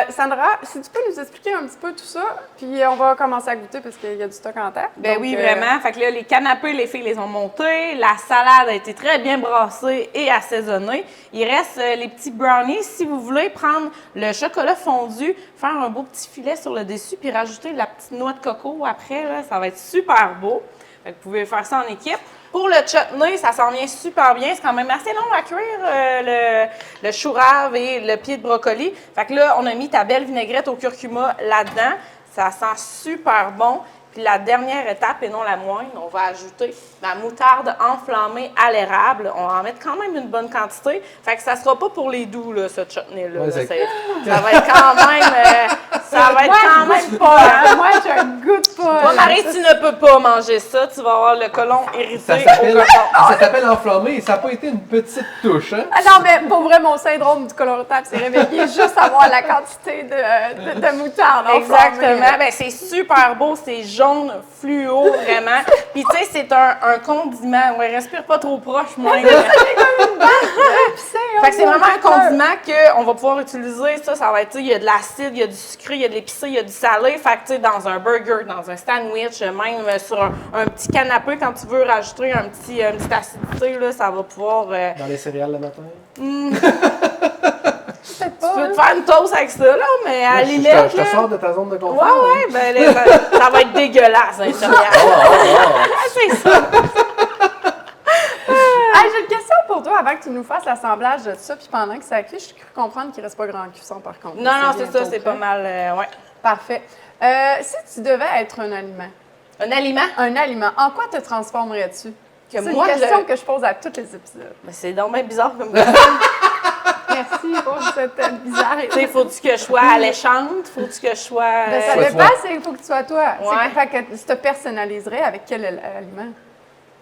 Sandra, si tu peux nous expliquer un petit peu tout ça, puis on va commencer à goûter parce qu'il y a du stock en tête. Ben Donc, oui, vraiment. Fait que là, les canapés, les filles les ont montés. La salade a été très bien brassée et assaisonnée. Il reste les petits brownies. Si vous voulez prendre le chocolat fondu, faire un beau petit filet sur le dessus, puis rajouter la petite noix de coco après, là, ça va être super beau. Fait que vous pouvez faire ça en équipe. Pour le chutney, ça s'en vient super bien. C'est quand même assez long à cuire, le chou rave et le pied de brocoli. Fait que là, on a mis ta belle vinaigrette au curcuma là-dedans. Ça sent super bon. Puis la dernière étape, et non la moindre, on va ajouter la moutarde enflammée à l'érable. On va en mettre quand même une bonne quantité. Fait que ça sera pas pour les doux, là, ce chutney-là. Ouais, ça va être quand même... pas... moi, je goûte pas. Toi, Marie, tu ne peux pas manger ça. Tu vas avoir le côlon irrité Ça au coton. s'appelle enflammé et ça n'a pas été une petite touche. Hein? Ah non, mais pour vrai, mon syndrome du colorotable s'est réveillé juste à voir la quantité de moutarde. Exactement. Ben, c'est super beau. C'est jaune fluo, vraiment. Puis, tu sais, c'est un condiment. Ouais, respire pas trop proche, moi. Fait que c'est vraiment un condiment qu'on va pouvoir utiliser. Ça va être, il y a de l'acide, il y a du sucré, il y a de l'épicé, il y a du salé. Fait que, tu sais, dans un burger, dans un sandwich, même sur un petit canapé, quand tu veux rajouter une petite acidité, là, ça va pouvoir... Dans les céréales le matin? Peut-être pas. peux hein? te faire une toast avec ça, là, mais à la limite. Je te sors de ta zone de confort. Ouais, ben là, ça va être dégueulasse, l'intérieur. C'est ça. Hey, j'ai une question pour toi avant que tu nous fasses l'assemblage de ça, puis pendant que ça cuit, je cru comprendre qu'il ne reste pas grand cuisson par contre. Non, c'est bientôt ça, c'est prêt. pas mal. Ouais. Parfait. Si tu devais être un aliment, Un aliment? en quoi te transformerais-tu? C'est une moi, question que je pose à tous les épisodes. Ben, c'est donc bien bizarre comme question. Merci pour cette bizarre. Tu sais, faut-tu que je sois alléchante? Faut-tu que je sois. Ben, ça Sois dépend, toi. il faut que tu sois toi. Ouais. Fait que tu te personnaliserais avec quel aliment?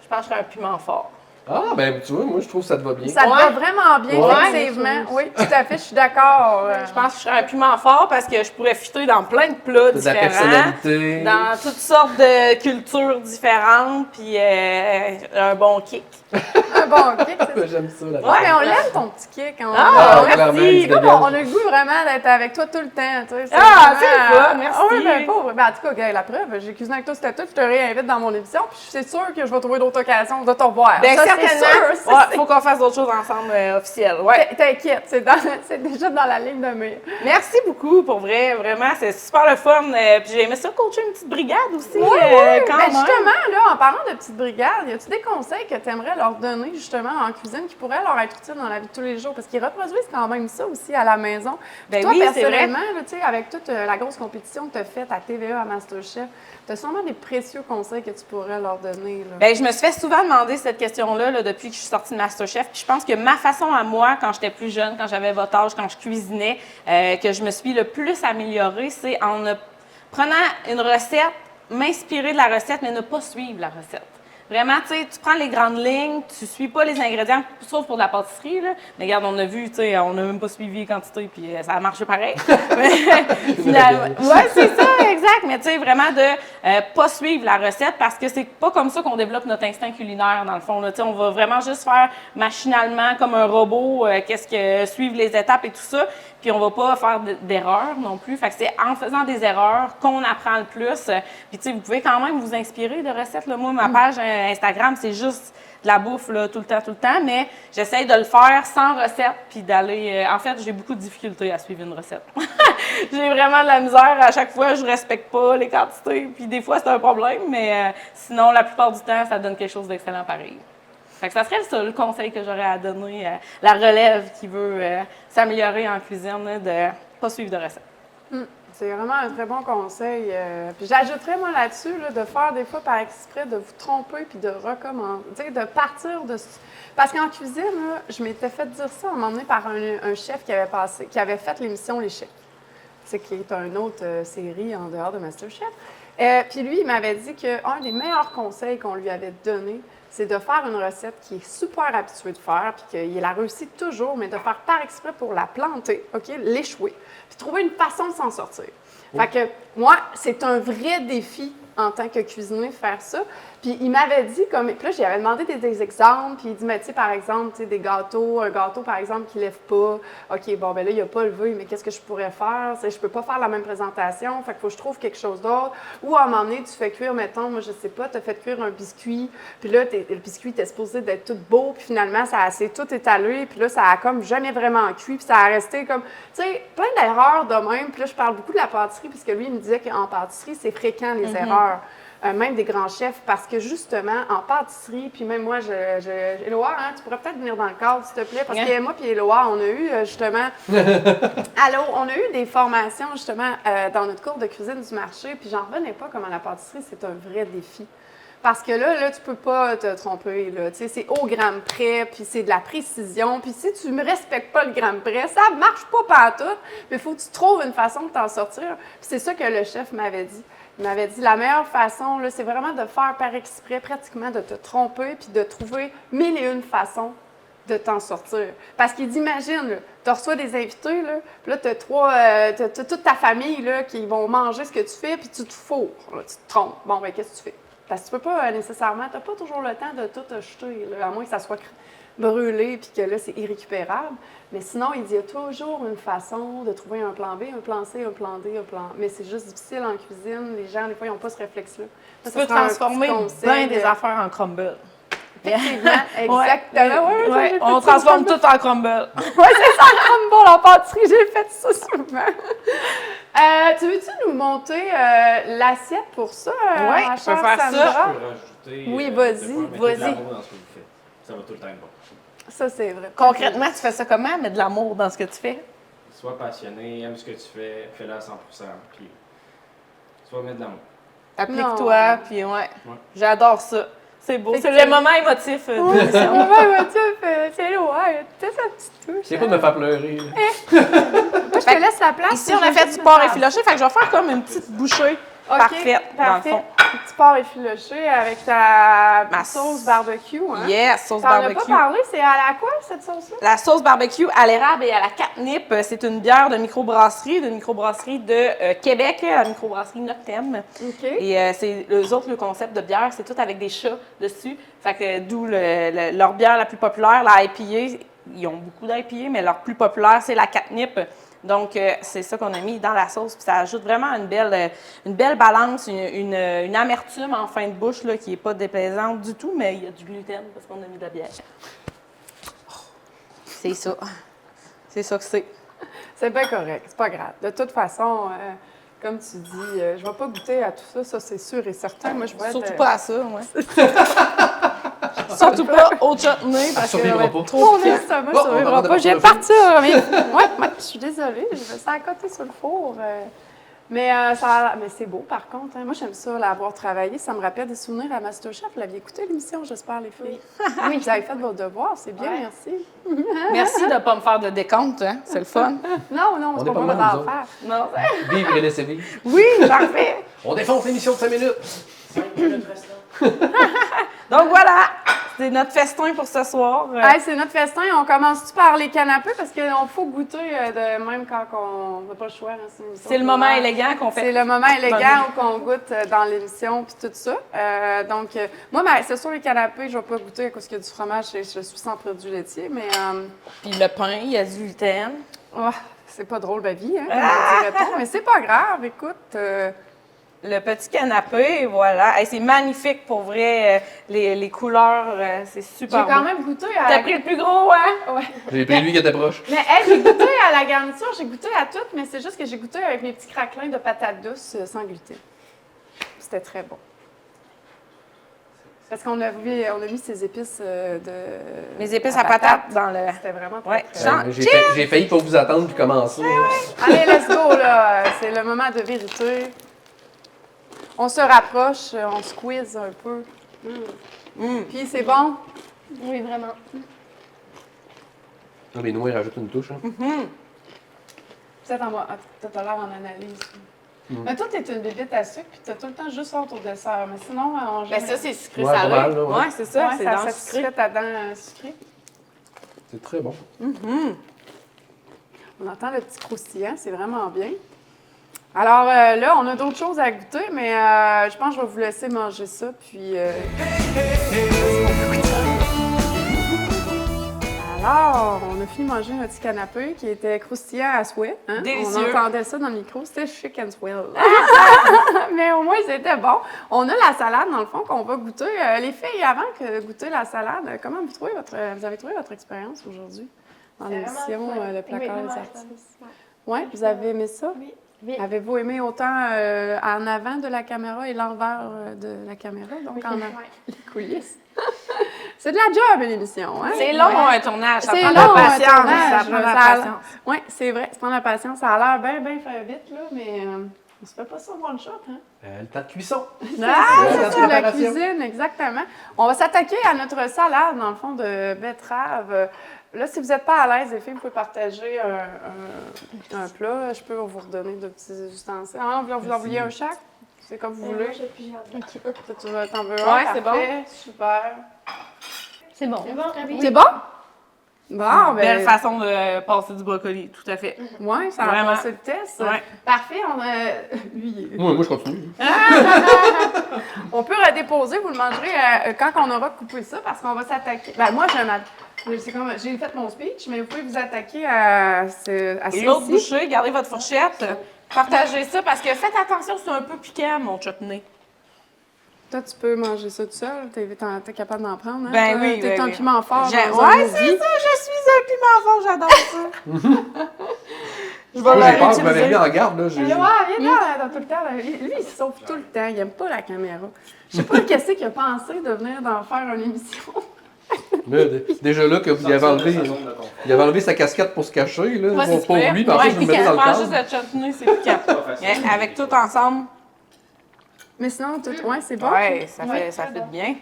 Je pense que je serais un piment fort. Ah, ben tu vois, moi je trouve que ça te va bien. Ça te va vraiment bien, Ouais. effectivement. Oui, tout à fait, je suis d'accord. Je pense que je serais un piment fort parce que je pourrais fitter dans plein de plats T'as de la différents. personnalité. Dans toutes sortes de cultures différentes, puis un bon kick. Un bon kick, c'est ça. J'aime ça. Là. Ouais, mais on l'aime ton petit kick. Ah, clairement, merci. tu Comme dégages. on a le goût vraiment d'être avec toi tout le temps. Tu sais, Ah, vraiment- c'est le fun, merci. Oui, ben pauvre. Ben, en tout cas, gars, la preuve, j'ai cuisiné avec toi, c'était tout. Je te réinvite dans mon émission, puis c'est sûr que je vais trouver d'autres occasions de te revoir. Ben, Ça, c'est certainement. sûr, Ouais, faut qu'on fasse d'autres choses ensemble officielles. Ouais. T'inquiète, c'est déjà dans la ligne de mire. Merci beaucoup, pour vrai. Vraiment, c'est super le fun. Puis j'ai aimé ça coacher une petite brigade aussi. Oui, quand ben même. justement, là, en parlant de petites brigades, y a-tu des conseils que tu aimerais leur donner justement en cuisine qui pourraient leur être utiles dans la vie de tous les jours? Parce qu'ils reproduisent quand même ça aussi à la maison. Puis Ben toi, oui, c'est vrai. personnellement, là, tu sais, avec toute la grosse compétition que tu as faite à TVA, à MasterChef, tu as sûrement des précieux conseils que tu pourrais leur donner. Là. Ben, je me suis fait souvent demander cette question-là là, depuis que je suis sortie de MasterChef. Puis je pense que ma façon à moi, quand j'étais plus jeune, quand j'avais votre âge, quand je cuisinais, que je me suis le plus améliorée, c'est en prenant une recette, m'inspirer de la recette, mais ne pas suivre la recette. Vraiment, tu sais, tu prends les grandes lignes, tu suis pas les ingrédients, sauf pour de la pâtisserie, là. Mais regarde, on a vu, tu sais, on n'a même pas suivi les quantités, puis ça a marché pareil. Mais, finalement, ouais, c'est ça, exact. Mais tu sais, vraiment de pas suivre la recette, parce que c'est pas comme ça qu'on développe notre instinct culinaire, dans le fond, là. Tu sais, on va vraiment juste faire machinalement, comme un robot, suivre les étapes et tout ça. Puis on va pas faire d'erreurs non plus. Fait que c'est en faisant des erreurs qu'on apprend le plus. Puis tu sais, vous pouvez quand même vous inspirer de recettes. Là. Moi, ma page Instagram, c'est juste de la bouffe là, tout le temps. Mais j'essaye de le faire sans recette puis d'aller... en fait, j'ai beaucoup de difficultés à suivre une recette. J'ai vraiment de la misère. À chaque fois, je respecte pas les quantités. Puis des fois, c'est un problème. Mais sinon, la plupart du temps, ça donne quelque chose d'excellent pareil. Fait que ça serait le seul conseil que j'aurais à donner à la relève qui veut s'améliorer en cuisine, là, de pas suivre de recettes. C'est vraiment un très bon conseil. Puis j'ajouterais, moi, là-dessus, là, de faire des fois par exprès, de vous tromper puis de recommencer, de partir de... Parce qu'en cuisine, là, je m'étais fait dire ça à un moment donné par un chef qui avait fait l'émission Les Chefs, qui est une autre série en dehors de MasterChef. Puis lui, il m'avait dit qu'un des meilleurs conseils qu'on lui avait donné, c'est de faire une recette qui est super habitué de faire, puis qu'il la réussit toujours, mais de faire par exprès pour la planter, OK, l'échouer, puis trouver une façon de s'en sortir. Fait que moi, c'est un vrai défi en tant que cuisinier faire ça. Puis il m'avait dit, puis là, j'y avais demandé des exemples, puis il dit, mais tu sais, par exemple, tu sais, des gâteaux, un gâteau, par exemple, qui ne lève pas. OK, bon, ben là, il n'a pas levé, mais qu'est-ce que je pourrais faire? Je ne peux pas faire la même présentation, fait qu'il faut que je trouve quelque chose d'autre. Ou à un moment donné, tu fais cuire, mettons, moi, je sais pas, tu as fait cuire un biscuit, puis là, le biscuit était supposé d'être tout beau, puis finalement, ça s'est tout étalé, puis là, ça a comme jamais vraiment cuit, puis ça a resté comme, tu sais, plein d'erreurs de même. Puis là, je parle beaucoup de la pâtisserie, puisque lui, il me disait qu'en pâtisserie, c'est fréquent, les erreurs. Même des grands chefs, parce que justement, en pâtisserie, puis même moi, Éloa, hein, tu pourrais peut-être venir dans le cadre, s'il te plaît, parce que moi puis Éloa, on a eu justement, on a eu des formations justement dans notre cours de cuisine du marché, puis j'en revenais pas comment la pâtisserie, c'est un vrai défi. Parce que là, tu peux pas te tromper, là. Tu sais, c'est au gramme près, puis c'est de la précision. Puis si tu ne respectes pas le gramme près, ça marche pas pantoute, mais il faut que tu trouves une façon de t'en sortir. Puis c'est ça que le chef m'avait dit. Il m'avait dit, la meilleure façon, là, c'est vraiment de faire par exprès, pratiquement, de te tromper, puis de trouver 1001 façons de t'en sortir. Parce qu'il dit, imagine, tu reçois des invités, là, puis là, tu as toute ta famille là, qui vont manger ce que tu fais, puis tu te fourres, là, tu te trompes. Bon, ben qu'est-ce que tu fais? Parce que tu peux pas nécessairement, tu n'as pas toujours le temps de tout acheter, là, à moins que ça soit brûlé, puis que là, c'est irrécupérable. Mais sinon, il dit, il y a toujours une façon de trouver un plan B, un plan C, un plan D, un plan... Mais c'est juste difficile en cuisine. Les gens, des fois, ils n'ont pas ce réflexe-là. Tu peux transformer bien des affaires en crumble. Effectivement, exactement. Ouais, Ouais, j'ai fait on ça transforme souvent. tout en crumble. Oui, c'est ça, crumble en pâtisserie, j'ai fait ça souvent. Tu veux-tu nous monter l'assiette pour ça, Ouais, ma je peux chère faire ça. Je Sandra? peux rajouter. Oui, des vas-y, fois, mettez vas-y. de l'amour dans ce que vous faites. Ça va tout le temps être bon. Ça, c'est vrai. Concrètement, tu fais ça comment? Mettre de l'amour dans ce que tu fais? Sois passionné, aime ce que tu fais, fais-le à 100%. Puis, sois mettre de l'amour. Applique-toi, puis ouais. Ouais. J'adore ça. C'est beau. Fait C'est que- le moment émotif de Oui, c'est l'émission. vrai, c'est loin. Tu sais, sa petite touche. C'est pas de me faire pleurer. Là. Moi, je te laisse la place. Ici, on a fait du porc effiloché, fait que je vais faire comme une petite bouchée parfaite, dans le parfait. fond. Un petit porc effiloché avec ta Ma sauce barbecue. Hein? Yes, sauce T'en as barbecue. pas parlé, c'est à la quoi, cette sauce-là? La sauce barbecue à l'érable et à la catnip, c'est une bière de microbrasserie, de Québec, la microbrasserie Noctem. OK. Et c'est eux autres, le concept de bière, c'est tout avec des chats dessus. Fait que d'où leur bière la plus populaire, la IPA. Ils ont beaucoup d'IPA, mais leur plus populaire, c'est la catnip. Donc, c'est ça qu'on a mis dans la sauce. Puis ça ajoute vraiment une belle balance, une amertume en fin de bouche là, qui n'est pas déplaisante du tout, mais il y a du gluten parce qu'on a mis de la bière. C'est ça. C'est ça que c'est. C'est bien correct, c'est pas grave. De toute façon, comme tu dis, je vais pas goûter à tout ça, ça c'est sûr et certain. Moi, je vais Surtout être, pas à ça, ouais. Surtout pas au chutney parce que survivra ça va être pas. trop Mon piquant. estomac Bon, ne on survivra va pas. Je viens de rentrer partir. Mais... ouais, je suis désolée. Je vais ça à côté sur le four. Mais, mais c'est beau, par contre. Hein. Moi, j'aime ça, l'avoir travaillé. Ça me rappelle des souvenirs à MasterChef. Vous l'aviez écouté, l'émission, j'espère, les filles? Oui. Vous avez fait vos devoirs. C'est bien, Ouais. merci. Merci de ne pas me faire de décompte, hein? C'est le fun. Non, On c'est est pas pas moi mal, d'en nous faire. Non, Vivre et laisser vivre. Oui, parfait. On défonce l'émission de 5 minutes. 5 minutes restant. donc voilà, c'est notre festin pour ce soir. Hey, c'est notre festin. On commence-tu par les canapés? Parce qu'il faut goûter même quand on n'a pas le choix. Hein, C'est le moment élégant qu'on fait. C'est le moment élégant où on goûte dans l'émission puis tout ça. Moi, c'est sûr, les canapés, je ne vais pas goûter parce qu'il y a du fromage et je suis sans produits laitiers, mais Puis le pain, il y a du gluten. oh, c'est pas drôle, ma vie, hein, comme on dirait-on. Mais c'est pas grave, écoute. Le petit canapé, voilà. Hey, c'est magnifique pour vrai. Les couleurs, c'est J'ai super quand beau. même goûté à T'as pris le plus gros, hein? Ouais. J'ai pris lui qui était proche. Mais hey, j'ai goûté à la garniture, j'ai goûté à tout, mais c'est juste que j'ai goûté avec mes petits craquelins de patates douces sans gluten. C'était très bon. Parce qu'on a mis ces épices de... Mes épices à patates dans le... C'était vraiment très, Ouais. très Jean- J'ai failli pas vous attendre puis commencer. Allez, let's go, là. C'est le moment de vérité. On se rapproche, on squeeze un peu. Puis c'est bon. Oui, vraiment. Non, les noix, ils rajoutent une touche. Hein. Peut-être t'as l'air en analyse. Mais toi, t'es une bébête à sucre, puis t'as tout le temps juste hâte au dessert. Mais sinon, on Ben ça, c'est sucré Ouais, salé. pas mal, là, ouais. Ouais, c'est ça, c'est dans ça le se sucré. fait ta dent sucrée. C'est très bon. On entend le petit croustillant, c'est vraiment bien. Alors là, on a d'autres choses à goûter, mais je pense que je vais vous laisser manger ça, puis... Alors, on a fini de manger notre petit canapé qui était croustillant à souhait. Hein? Délicieux. On entendait ça dans le micro, c'était chic and swell. Mais au moins, c'était bon. On a la salade, dans le fond, qu'on va goûter. Les filles, avant que de goûter la salade, comment vous avez trouvé votre expérience aujourd'hui dans C'est l'émission vraiment fun. Le placard Oui, des vraiment artistes? fun. Oui, vous avez aimé ça? Oui. Oui. Avez-vous aimé autant en avant de la caméra et l'envers de la caméra, donc en avant les coulisses? C'est de la job, l'émission, hein? C'est long, un tournage. Ça C'est prend de long, la un patience. tournage. Ça prend de la Ça a- patience. Oui, c'est vrai, ça prend de la patience. Ça a l'air bien fait vite, là, mais on se fait pas ça one shot, hein? Le temps de cuisson. Ah, Ouais, c'est la ça, la préparation. cuisine, exactement. On va s'attaquer à notre salade, dans le fond, de betterave. Là, si vous n'êtes pas à l'aise, les filles, vous pouvez partager un plat. Je peux vous redonner de petits ustensiles. Ah, vous en vouliez un chaque? C'est comme vous Moi, voulez. j'ai plusieurs. T'en veux un? Ouais, c'est Parfait, super. C'est bon. C'est bon? Oui. C'est bon? Bon, Belle ben, façon de passer du brocoli, tout à fait. ouais, ça a Vraiment. passé le test. Ouais. Parfait, on a... Lui, Moi, je continue. on peut redéposer, vous le mangerez quand on aura coupé ça, parce qu'on va s'attaquer. Ben, moi, j'ai fait mon speech, mais vous pouvez vous attaquer à Et l'autre ceci. bouchée, gardez votre fourchette. Partagez ça parce que faites attention, c'est un peu piquant, mon chutney. Toi, tu peux manger ça tout seul? T'es capable d'en prendre, hein? Ben oui, T'es ben un oui. piment fort. Ouais, dans un c'est movie. ça, je suis un piment fort, j'adore ça. Je vais Moi, j'ai peur, vous l'utiliser. m'avez mis en garde, là. Ouais, viens là, dans tout le temps. Là. Lui, il se sauve tout le temps. Il aime pas la caméra. Je sais pas qu'est-ce qu'il a pensé de venir d'en faire une émission. Là, déjà là, que vous y avez enlevé, Sa zone de confort. il avait enlevé sa casquette pour se cacher, là. Ouais, c'est pour super. lui, puis après, je le mettais dans le Mange juste cadre. le chutney, c'est piquant. Pas facile. Avec tout ensemble, Mais sinon, tout, ouais, c'est bon. ouais, ça Ouais, fait bien.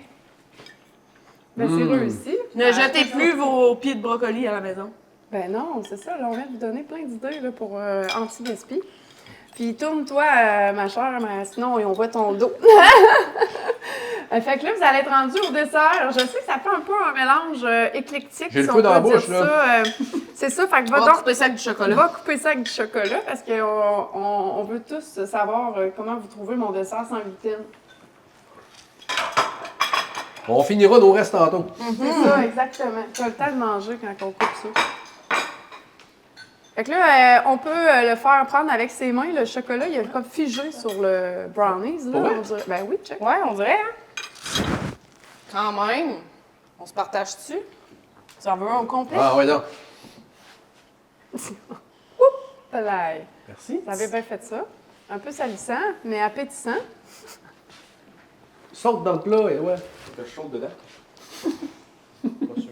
Ben, c'est réussi. Ne jetez plus vos pieds de brocoli à la maison. Ben non, c'est ça. Là, on vient de vous donner plein d'idées là, pour anti-gaspi. Puis tourne-toi, ma chère, mais sinon on voit ton dos. Fait que là, vous allez être rendu au dessert. Je sais que ça fait un peu un mélange éclectique. J'ai le si feu on dans la peut bouche, dire là. ça. C'est ça, fait que On va va donc couper ça avec du chocolat. va couper ça avec du chocolat parce qu'on veut tous savoir comment vous trouvez mon dessert sans gluten. On finira nos restes tantôt. C'est ça, exactement. Tu as le temps de manger quand on coupe ça. Fait que là, on peut le faire prendre avec ses mains. Le chocolat, il est comme figé sur le brownies. Là, Pour vrai? on dirait. Ben oui, check. Ouais, on dirait, hein? Quand même. On se partage-tu? Tu en veux un au complet? Ah, ouais, donc. Là, Merci. vous avez bien fait ça. Un peu salissant, mais appétissant. Saute dans le plat, et ouais. T'as chaud dedans? Pas sûr.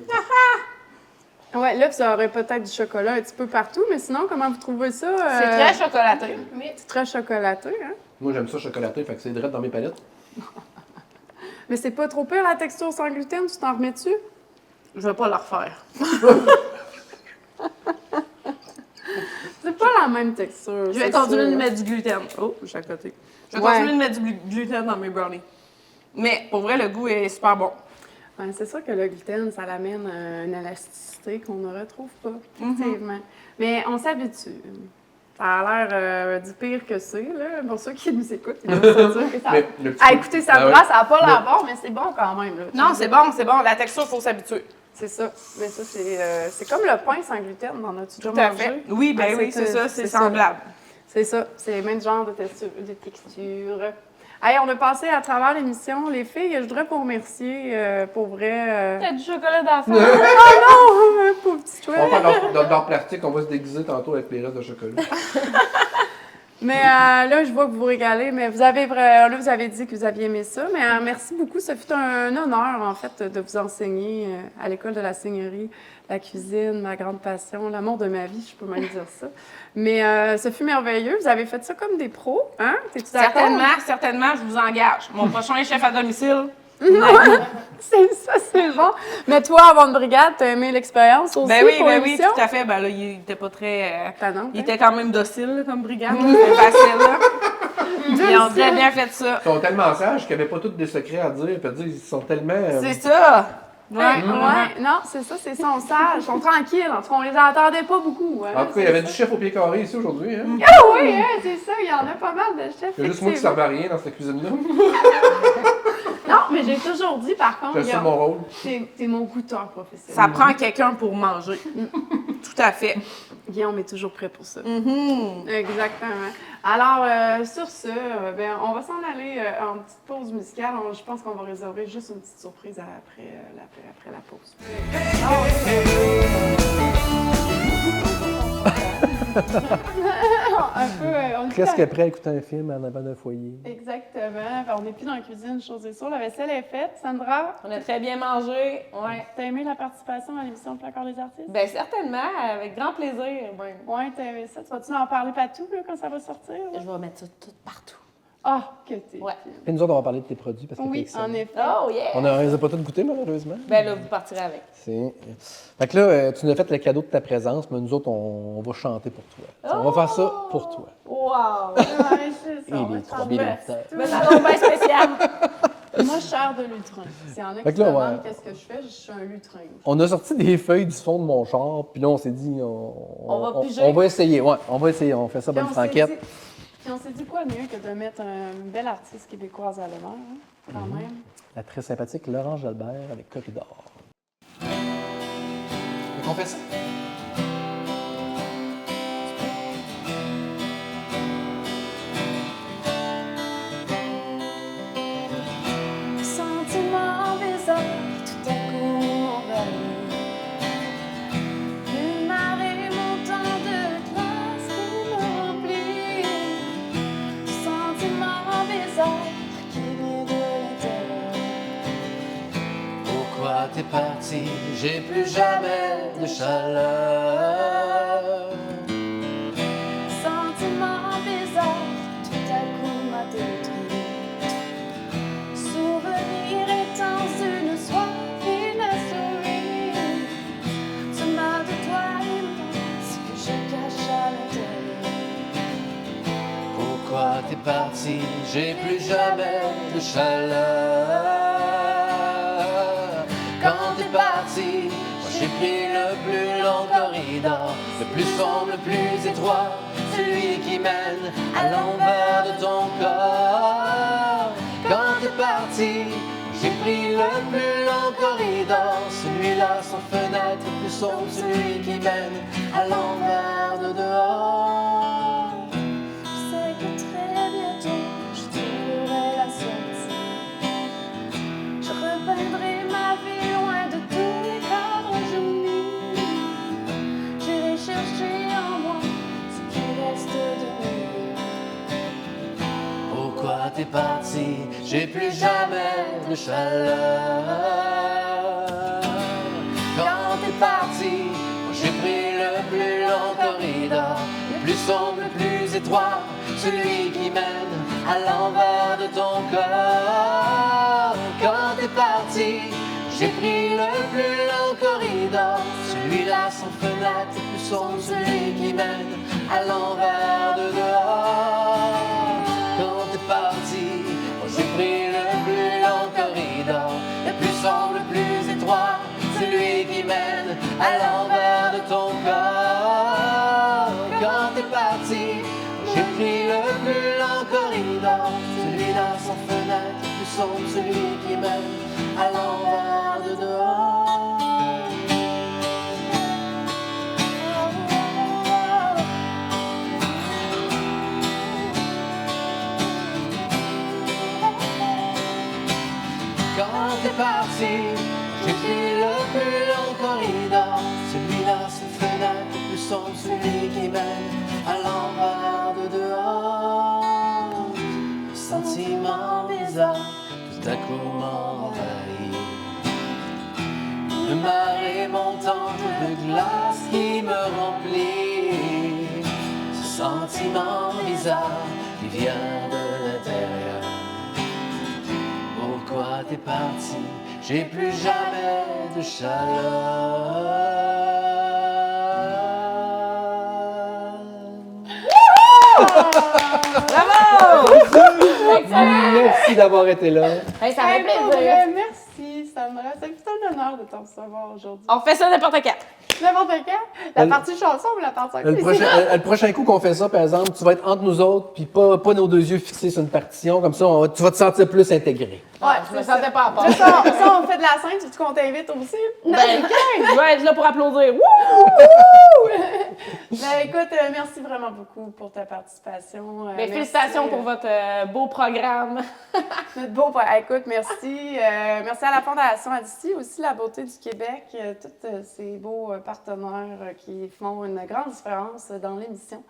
Ouais, là, vous aurez peut-être du chocolat un petit peu partout, mais sinon, comment vous trouvez ça? C'est très chocolaté. C'est très chocolaté, hein? Moi, j'aime ça chocolaté, fait que c'est direct dans mes palettes. Mais c'est pas trop pire la texture sans gluten, tu t'en remets dessus? Je vais pas le refaire. C'est pas la même texture. Je vais c'est continuer sûr. de mettre du gluten. Oh, je suis à côté. Je vais Ouais. continuer de mettre du gluten dans mes brownies. Mais pour vrai, le goût est super bon. Ouais, c'est sûr que le gluten, ça l'amène une élasticité qu'on ne retrouve pas, effectivement. Mais on s'habitue. Ça a l'air du pire que c'est, là. Pour ceux qui nous écoutent, ils doivent se dire que ça... Mais le petit Ah, peu- écoutez, ça Ah ouais. ça n'a pas l'air bon, mais c'est bon quand même, là. Non, c'est bon, c'est bon. La texture, il faut s'habituer. C'est ça. Mais ça, c'est comme le pain sans gluten, on a-tu déjà Tout à mangé? fait. Oui, ben Ah, oui, c'est ça, c'est ça. semblable. C'est ça, c'est le même genre de texture. Hey, on a passé à travers l'émission. Les filles, je voudrais vous remercier pour vrai. T'as du chocolat d'enfant. Oh, pauvre petit chouette. On va faire dans le plastique, on va se déguiser tantôt avec les restes de chocolat. Mais là, je vois que vous vous régalez, mais vous avez dit que vous aviez aimé ça. Mais merci beaucoup. Ça fut un honneur, en fait, de vous enseigner à l'école de la seigneurie, la cuisine, ma grande passion, l'amour de ma vie, je peux même dire ça. Mais ce fut merveilleux. Vous avez fait ça comme des pros, hein? T'es-tu d'accord? Certainement, je vous engage. Mon prochain chef à domicile. C'est ça, c'est bon. Mais toi, avant de brigade, t'as aimé l'expérience aussi Ben oui, pour ben oui, l'émission? tout à fait. Ben là, il était pas très. Tannant, Il hein? était quand même docile là, comme brigade. C'était facile. Là. Ils ont très bien fait ça. Ils sont tellement sages qu'ils n'avaient pas tous des secrets à dire. Puis à dire, ils sont tellement. C'est ça. Ouais, non, c'est ça, c'est son sage. Ils sont tranquilles. En tout cas, on les entendait pas beaucoup. Hein, En tout cas, il y avait du chef au pied carré ici aujourd'hui. Hein? Ah oui, hein, c'est ça, il y en a pas mal de chefs. Il y a juste moi qui ne servais à rien dans cette cuisine-là. Non, mais j'ai toujours dit, par contre, J'assume mon rôle. t'es mon goûteur professionnel. Ça prend quelqu'un pour manger. Tout à fait. Guillaume est toujours prêt pour ça. Exactement. Alors, sur ce, ben, on va s'en aller en petite pause musicale. Je pense qu'on va réserver juste une petite surprise après la pause. Un peu, on est Presque prêt à écouter un film en avant d'un foyer. Exactement. Ben, on n'est plus dans la cuisine, chose est sûre. La vaisselle est faite. Sandra, On a très bien mangé. Ouais. t'as aimé la participation à l'émission Placard des artistes? Ben certainement, avec grand plaisir. Ben, Ouais, t'as aimé ça. Tu vas-tu en parler partout là, quand ça va sortir? là? je vais mettre ça tout partout. Ah, que t'es. Ouais. Et nous autres, on va parler de tes produits parce que Oui, t'es excellent. en effet. Oh yeah! On ne les a pas tous goûtés, malheureusement. Ben là, vous partirez avec. Fait que là, tu nous as fait le cadeau de ta présence, mais nous autres, on va chanter pour toi. On va faire ça pour toi. Wow! Ouais, c'est ça. Et on va les te 3000 faire habitants. Ben ça va bien spécial. Moi, je suis chère de lutrin. S'il y en a Fait qui que là, se demandent ouais. qu'est-ce que je fais, je suis un lutrin. On a sorti des feuilles du fond de mon char, puis là, on s'est dit, On va piger. on va essayer. Ouais, on va essayer. On fait ça Puis bonne on s'est franquette. dit- Puis on s'est dit quoi de mieux que de mettre une belle artiste québécoise à l'honneur, hein, quand même. La très sympathique Laurent Jalbert avec Corridor. Fait qu'on fait ça. t'es parti, j'ai plus jamais de chaleur. Sentiment bizarre, tout à coup m'a détruit. Souvenir étant une soif inassourie. Ce mal de toi immense que je cache à l'intérieur. Pourquoi t'es parti, j'ai plus jamais de chaleur. Quand t'es parti, moi j'ai pris le plus long corridor, le plus sombre, le plus étroit, celui qui mène à l'envers de ton corps. Quand t'es parti, j'ai pris le plus long corridor, celui-là sans fenêtre, le plus sombre, celui qui mène à l'envers de dehors. Je sais que très bientôt je trouverai la sortie. Je repeindrai ma vie loin de tous les cadres jaunis. J'irai chercher en moi ce qui reste de nous. Pourquoi t'es parti, j'ai plus jamais de chaleur. Quand t'es parti, moi j'ai pris le plus long corridor, le plus sombre, le plus étroit, celui qui mène à l'envers de ton corps. Quand t'es parti, j'ai pris le plus long corridor, celui-là sans fenêtre, le plus sombre, celui qui mène à l'envers de dehors. Quand t'es parti, moi j'ai pris le plus long corridor, le plus sombre, le plus étroit, celui qui mène à l'envers de ton corps. Quand t'es parti, j'ai pris le plus long corridor, celui-là sans fenêtre, le plus sombre, celui qui mène à l'envers de dehors. Quand t'es parti, j'ai pris le plus long corridor, celui-là sans fenêtre, le plus sombre, celui qui mène à l'envers de dehors. Un sentiment bizarre, tout à coup m'envahit. Une marée montante de glace qui me remplit. Ce sentiment bizarre qui vient de l'intérieur. Pourquoi t'es parti, j'ai plus jamais de chaleur. Merci d'avoir été là. Hey, ça fait Hey, pour plaisir. vrai, merci, Sandra. C'est un honneur de t'en recevoir aujourd'hui. On fait ça n'importe quand. N'importe quand. La partie chanson ou la partie Le prochain coup qu'on fait ça, par exemple, tu vas être entre nous autres, puis pas nos deux yeux fixés sur une partition. Comme ça, tu vas te sentir plus intégré. Ouais, je me sentais pas à part. Ça, on fait de la scène, tu veux qu'on t'invite aussi? Ben, je vais être là pour applaudir. Wouh! Ben écoute, merci vraiment beaucoup pour ta participation. Ben, Merci, félicitations pour votre beau programme. notre beau. Écoute, merci. Merci à la Fondation Adici, aussi la Beauté du Québec, tous ces beaux partenaires qui font une grande différence dans l'émission.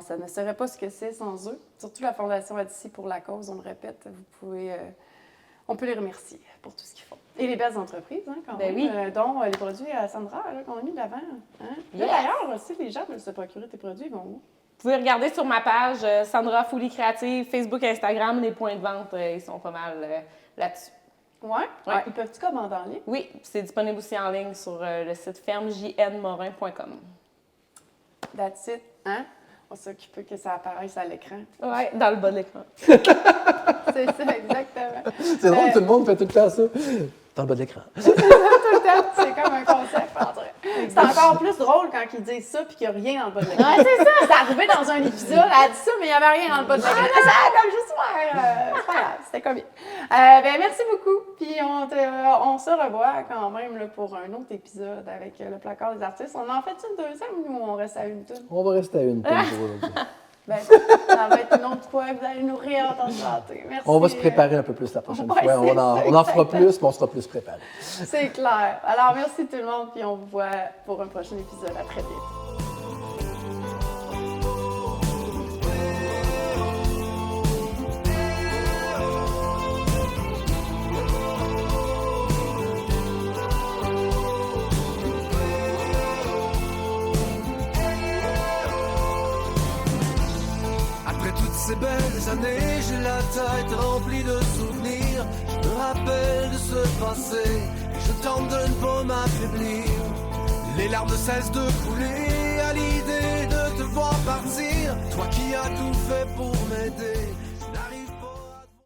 Ça ne serait pas ce que c'est sans eux. Surtout la Fondation Adici pour la cause, on le répète, on peut les remercier pour tout ce qu'ils font. Et les belles entreprises, hein, quand Ben même, oui. dont les produits à Sandra, là, qu'on a mis de l'avant. Hein? Là, Yes. d'ailleurs, si les gens veulent se procurer tes produits, ils vont où? Vous pouvez regarder sur ma page Sandra Folie Créative, Facebook, Instagram, les points de vente, ils sont pas mal là-dessus. Ouais? Ouais. Ils peuvent-tu commander en ligne? Oui, c'est disponible aussi en ligne sur le site fermejnmorin.com. That's it, hein? On s'occupe que ça apparaisse à l'écran. Oui, dans le bas de l'écran. C'est ça, exactement. C'est drôle, tout le monde fait tout le temps ça. Dans le bas de l'écran. Tout le temps, c'est comme un concept. C'est encore plus drôle quand ils disent ça puis qu'il n'y a rien dans le bas de l'écran. Ouais, c'est ça. C'est arrivé dans un épisode, elle a dit ça, mais il n'y avait rien dans le bas de l'écran. Ça, comme juste, ouais, c'est pas grave, c'était comme ben, merci beaucoup. Puis on se revoit quand même là, pour un autre épisode avec le placard des artistes. On en fait une deuxième ou on reste à une toute? On va rester à une pour aujourd'hui. Ben, ça va être une autre fois que vous allez nous réentendre chanter. Merci. On va se préparer un peu plus la prochaine Ouais, fois. c'est On en ça, fera plus, mais on sera plus préparé. C'est clair. Alors, merci tout le monde, puis on vous voit pour un prochain épisode. À très vite. ces belles années, j'ai la tête remplie de souvenirs. Je me rappelle de ce passé, et je tente de ne pas m'affaiblir. Les larmes cessent de couler à l'idée de te voir partir. Toi qui as tout fait pour m'aider.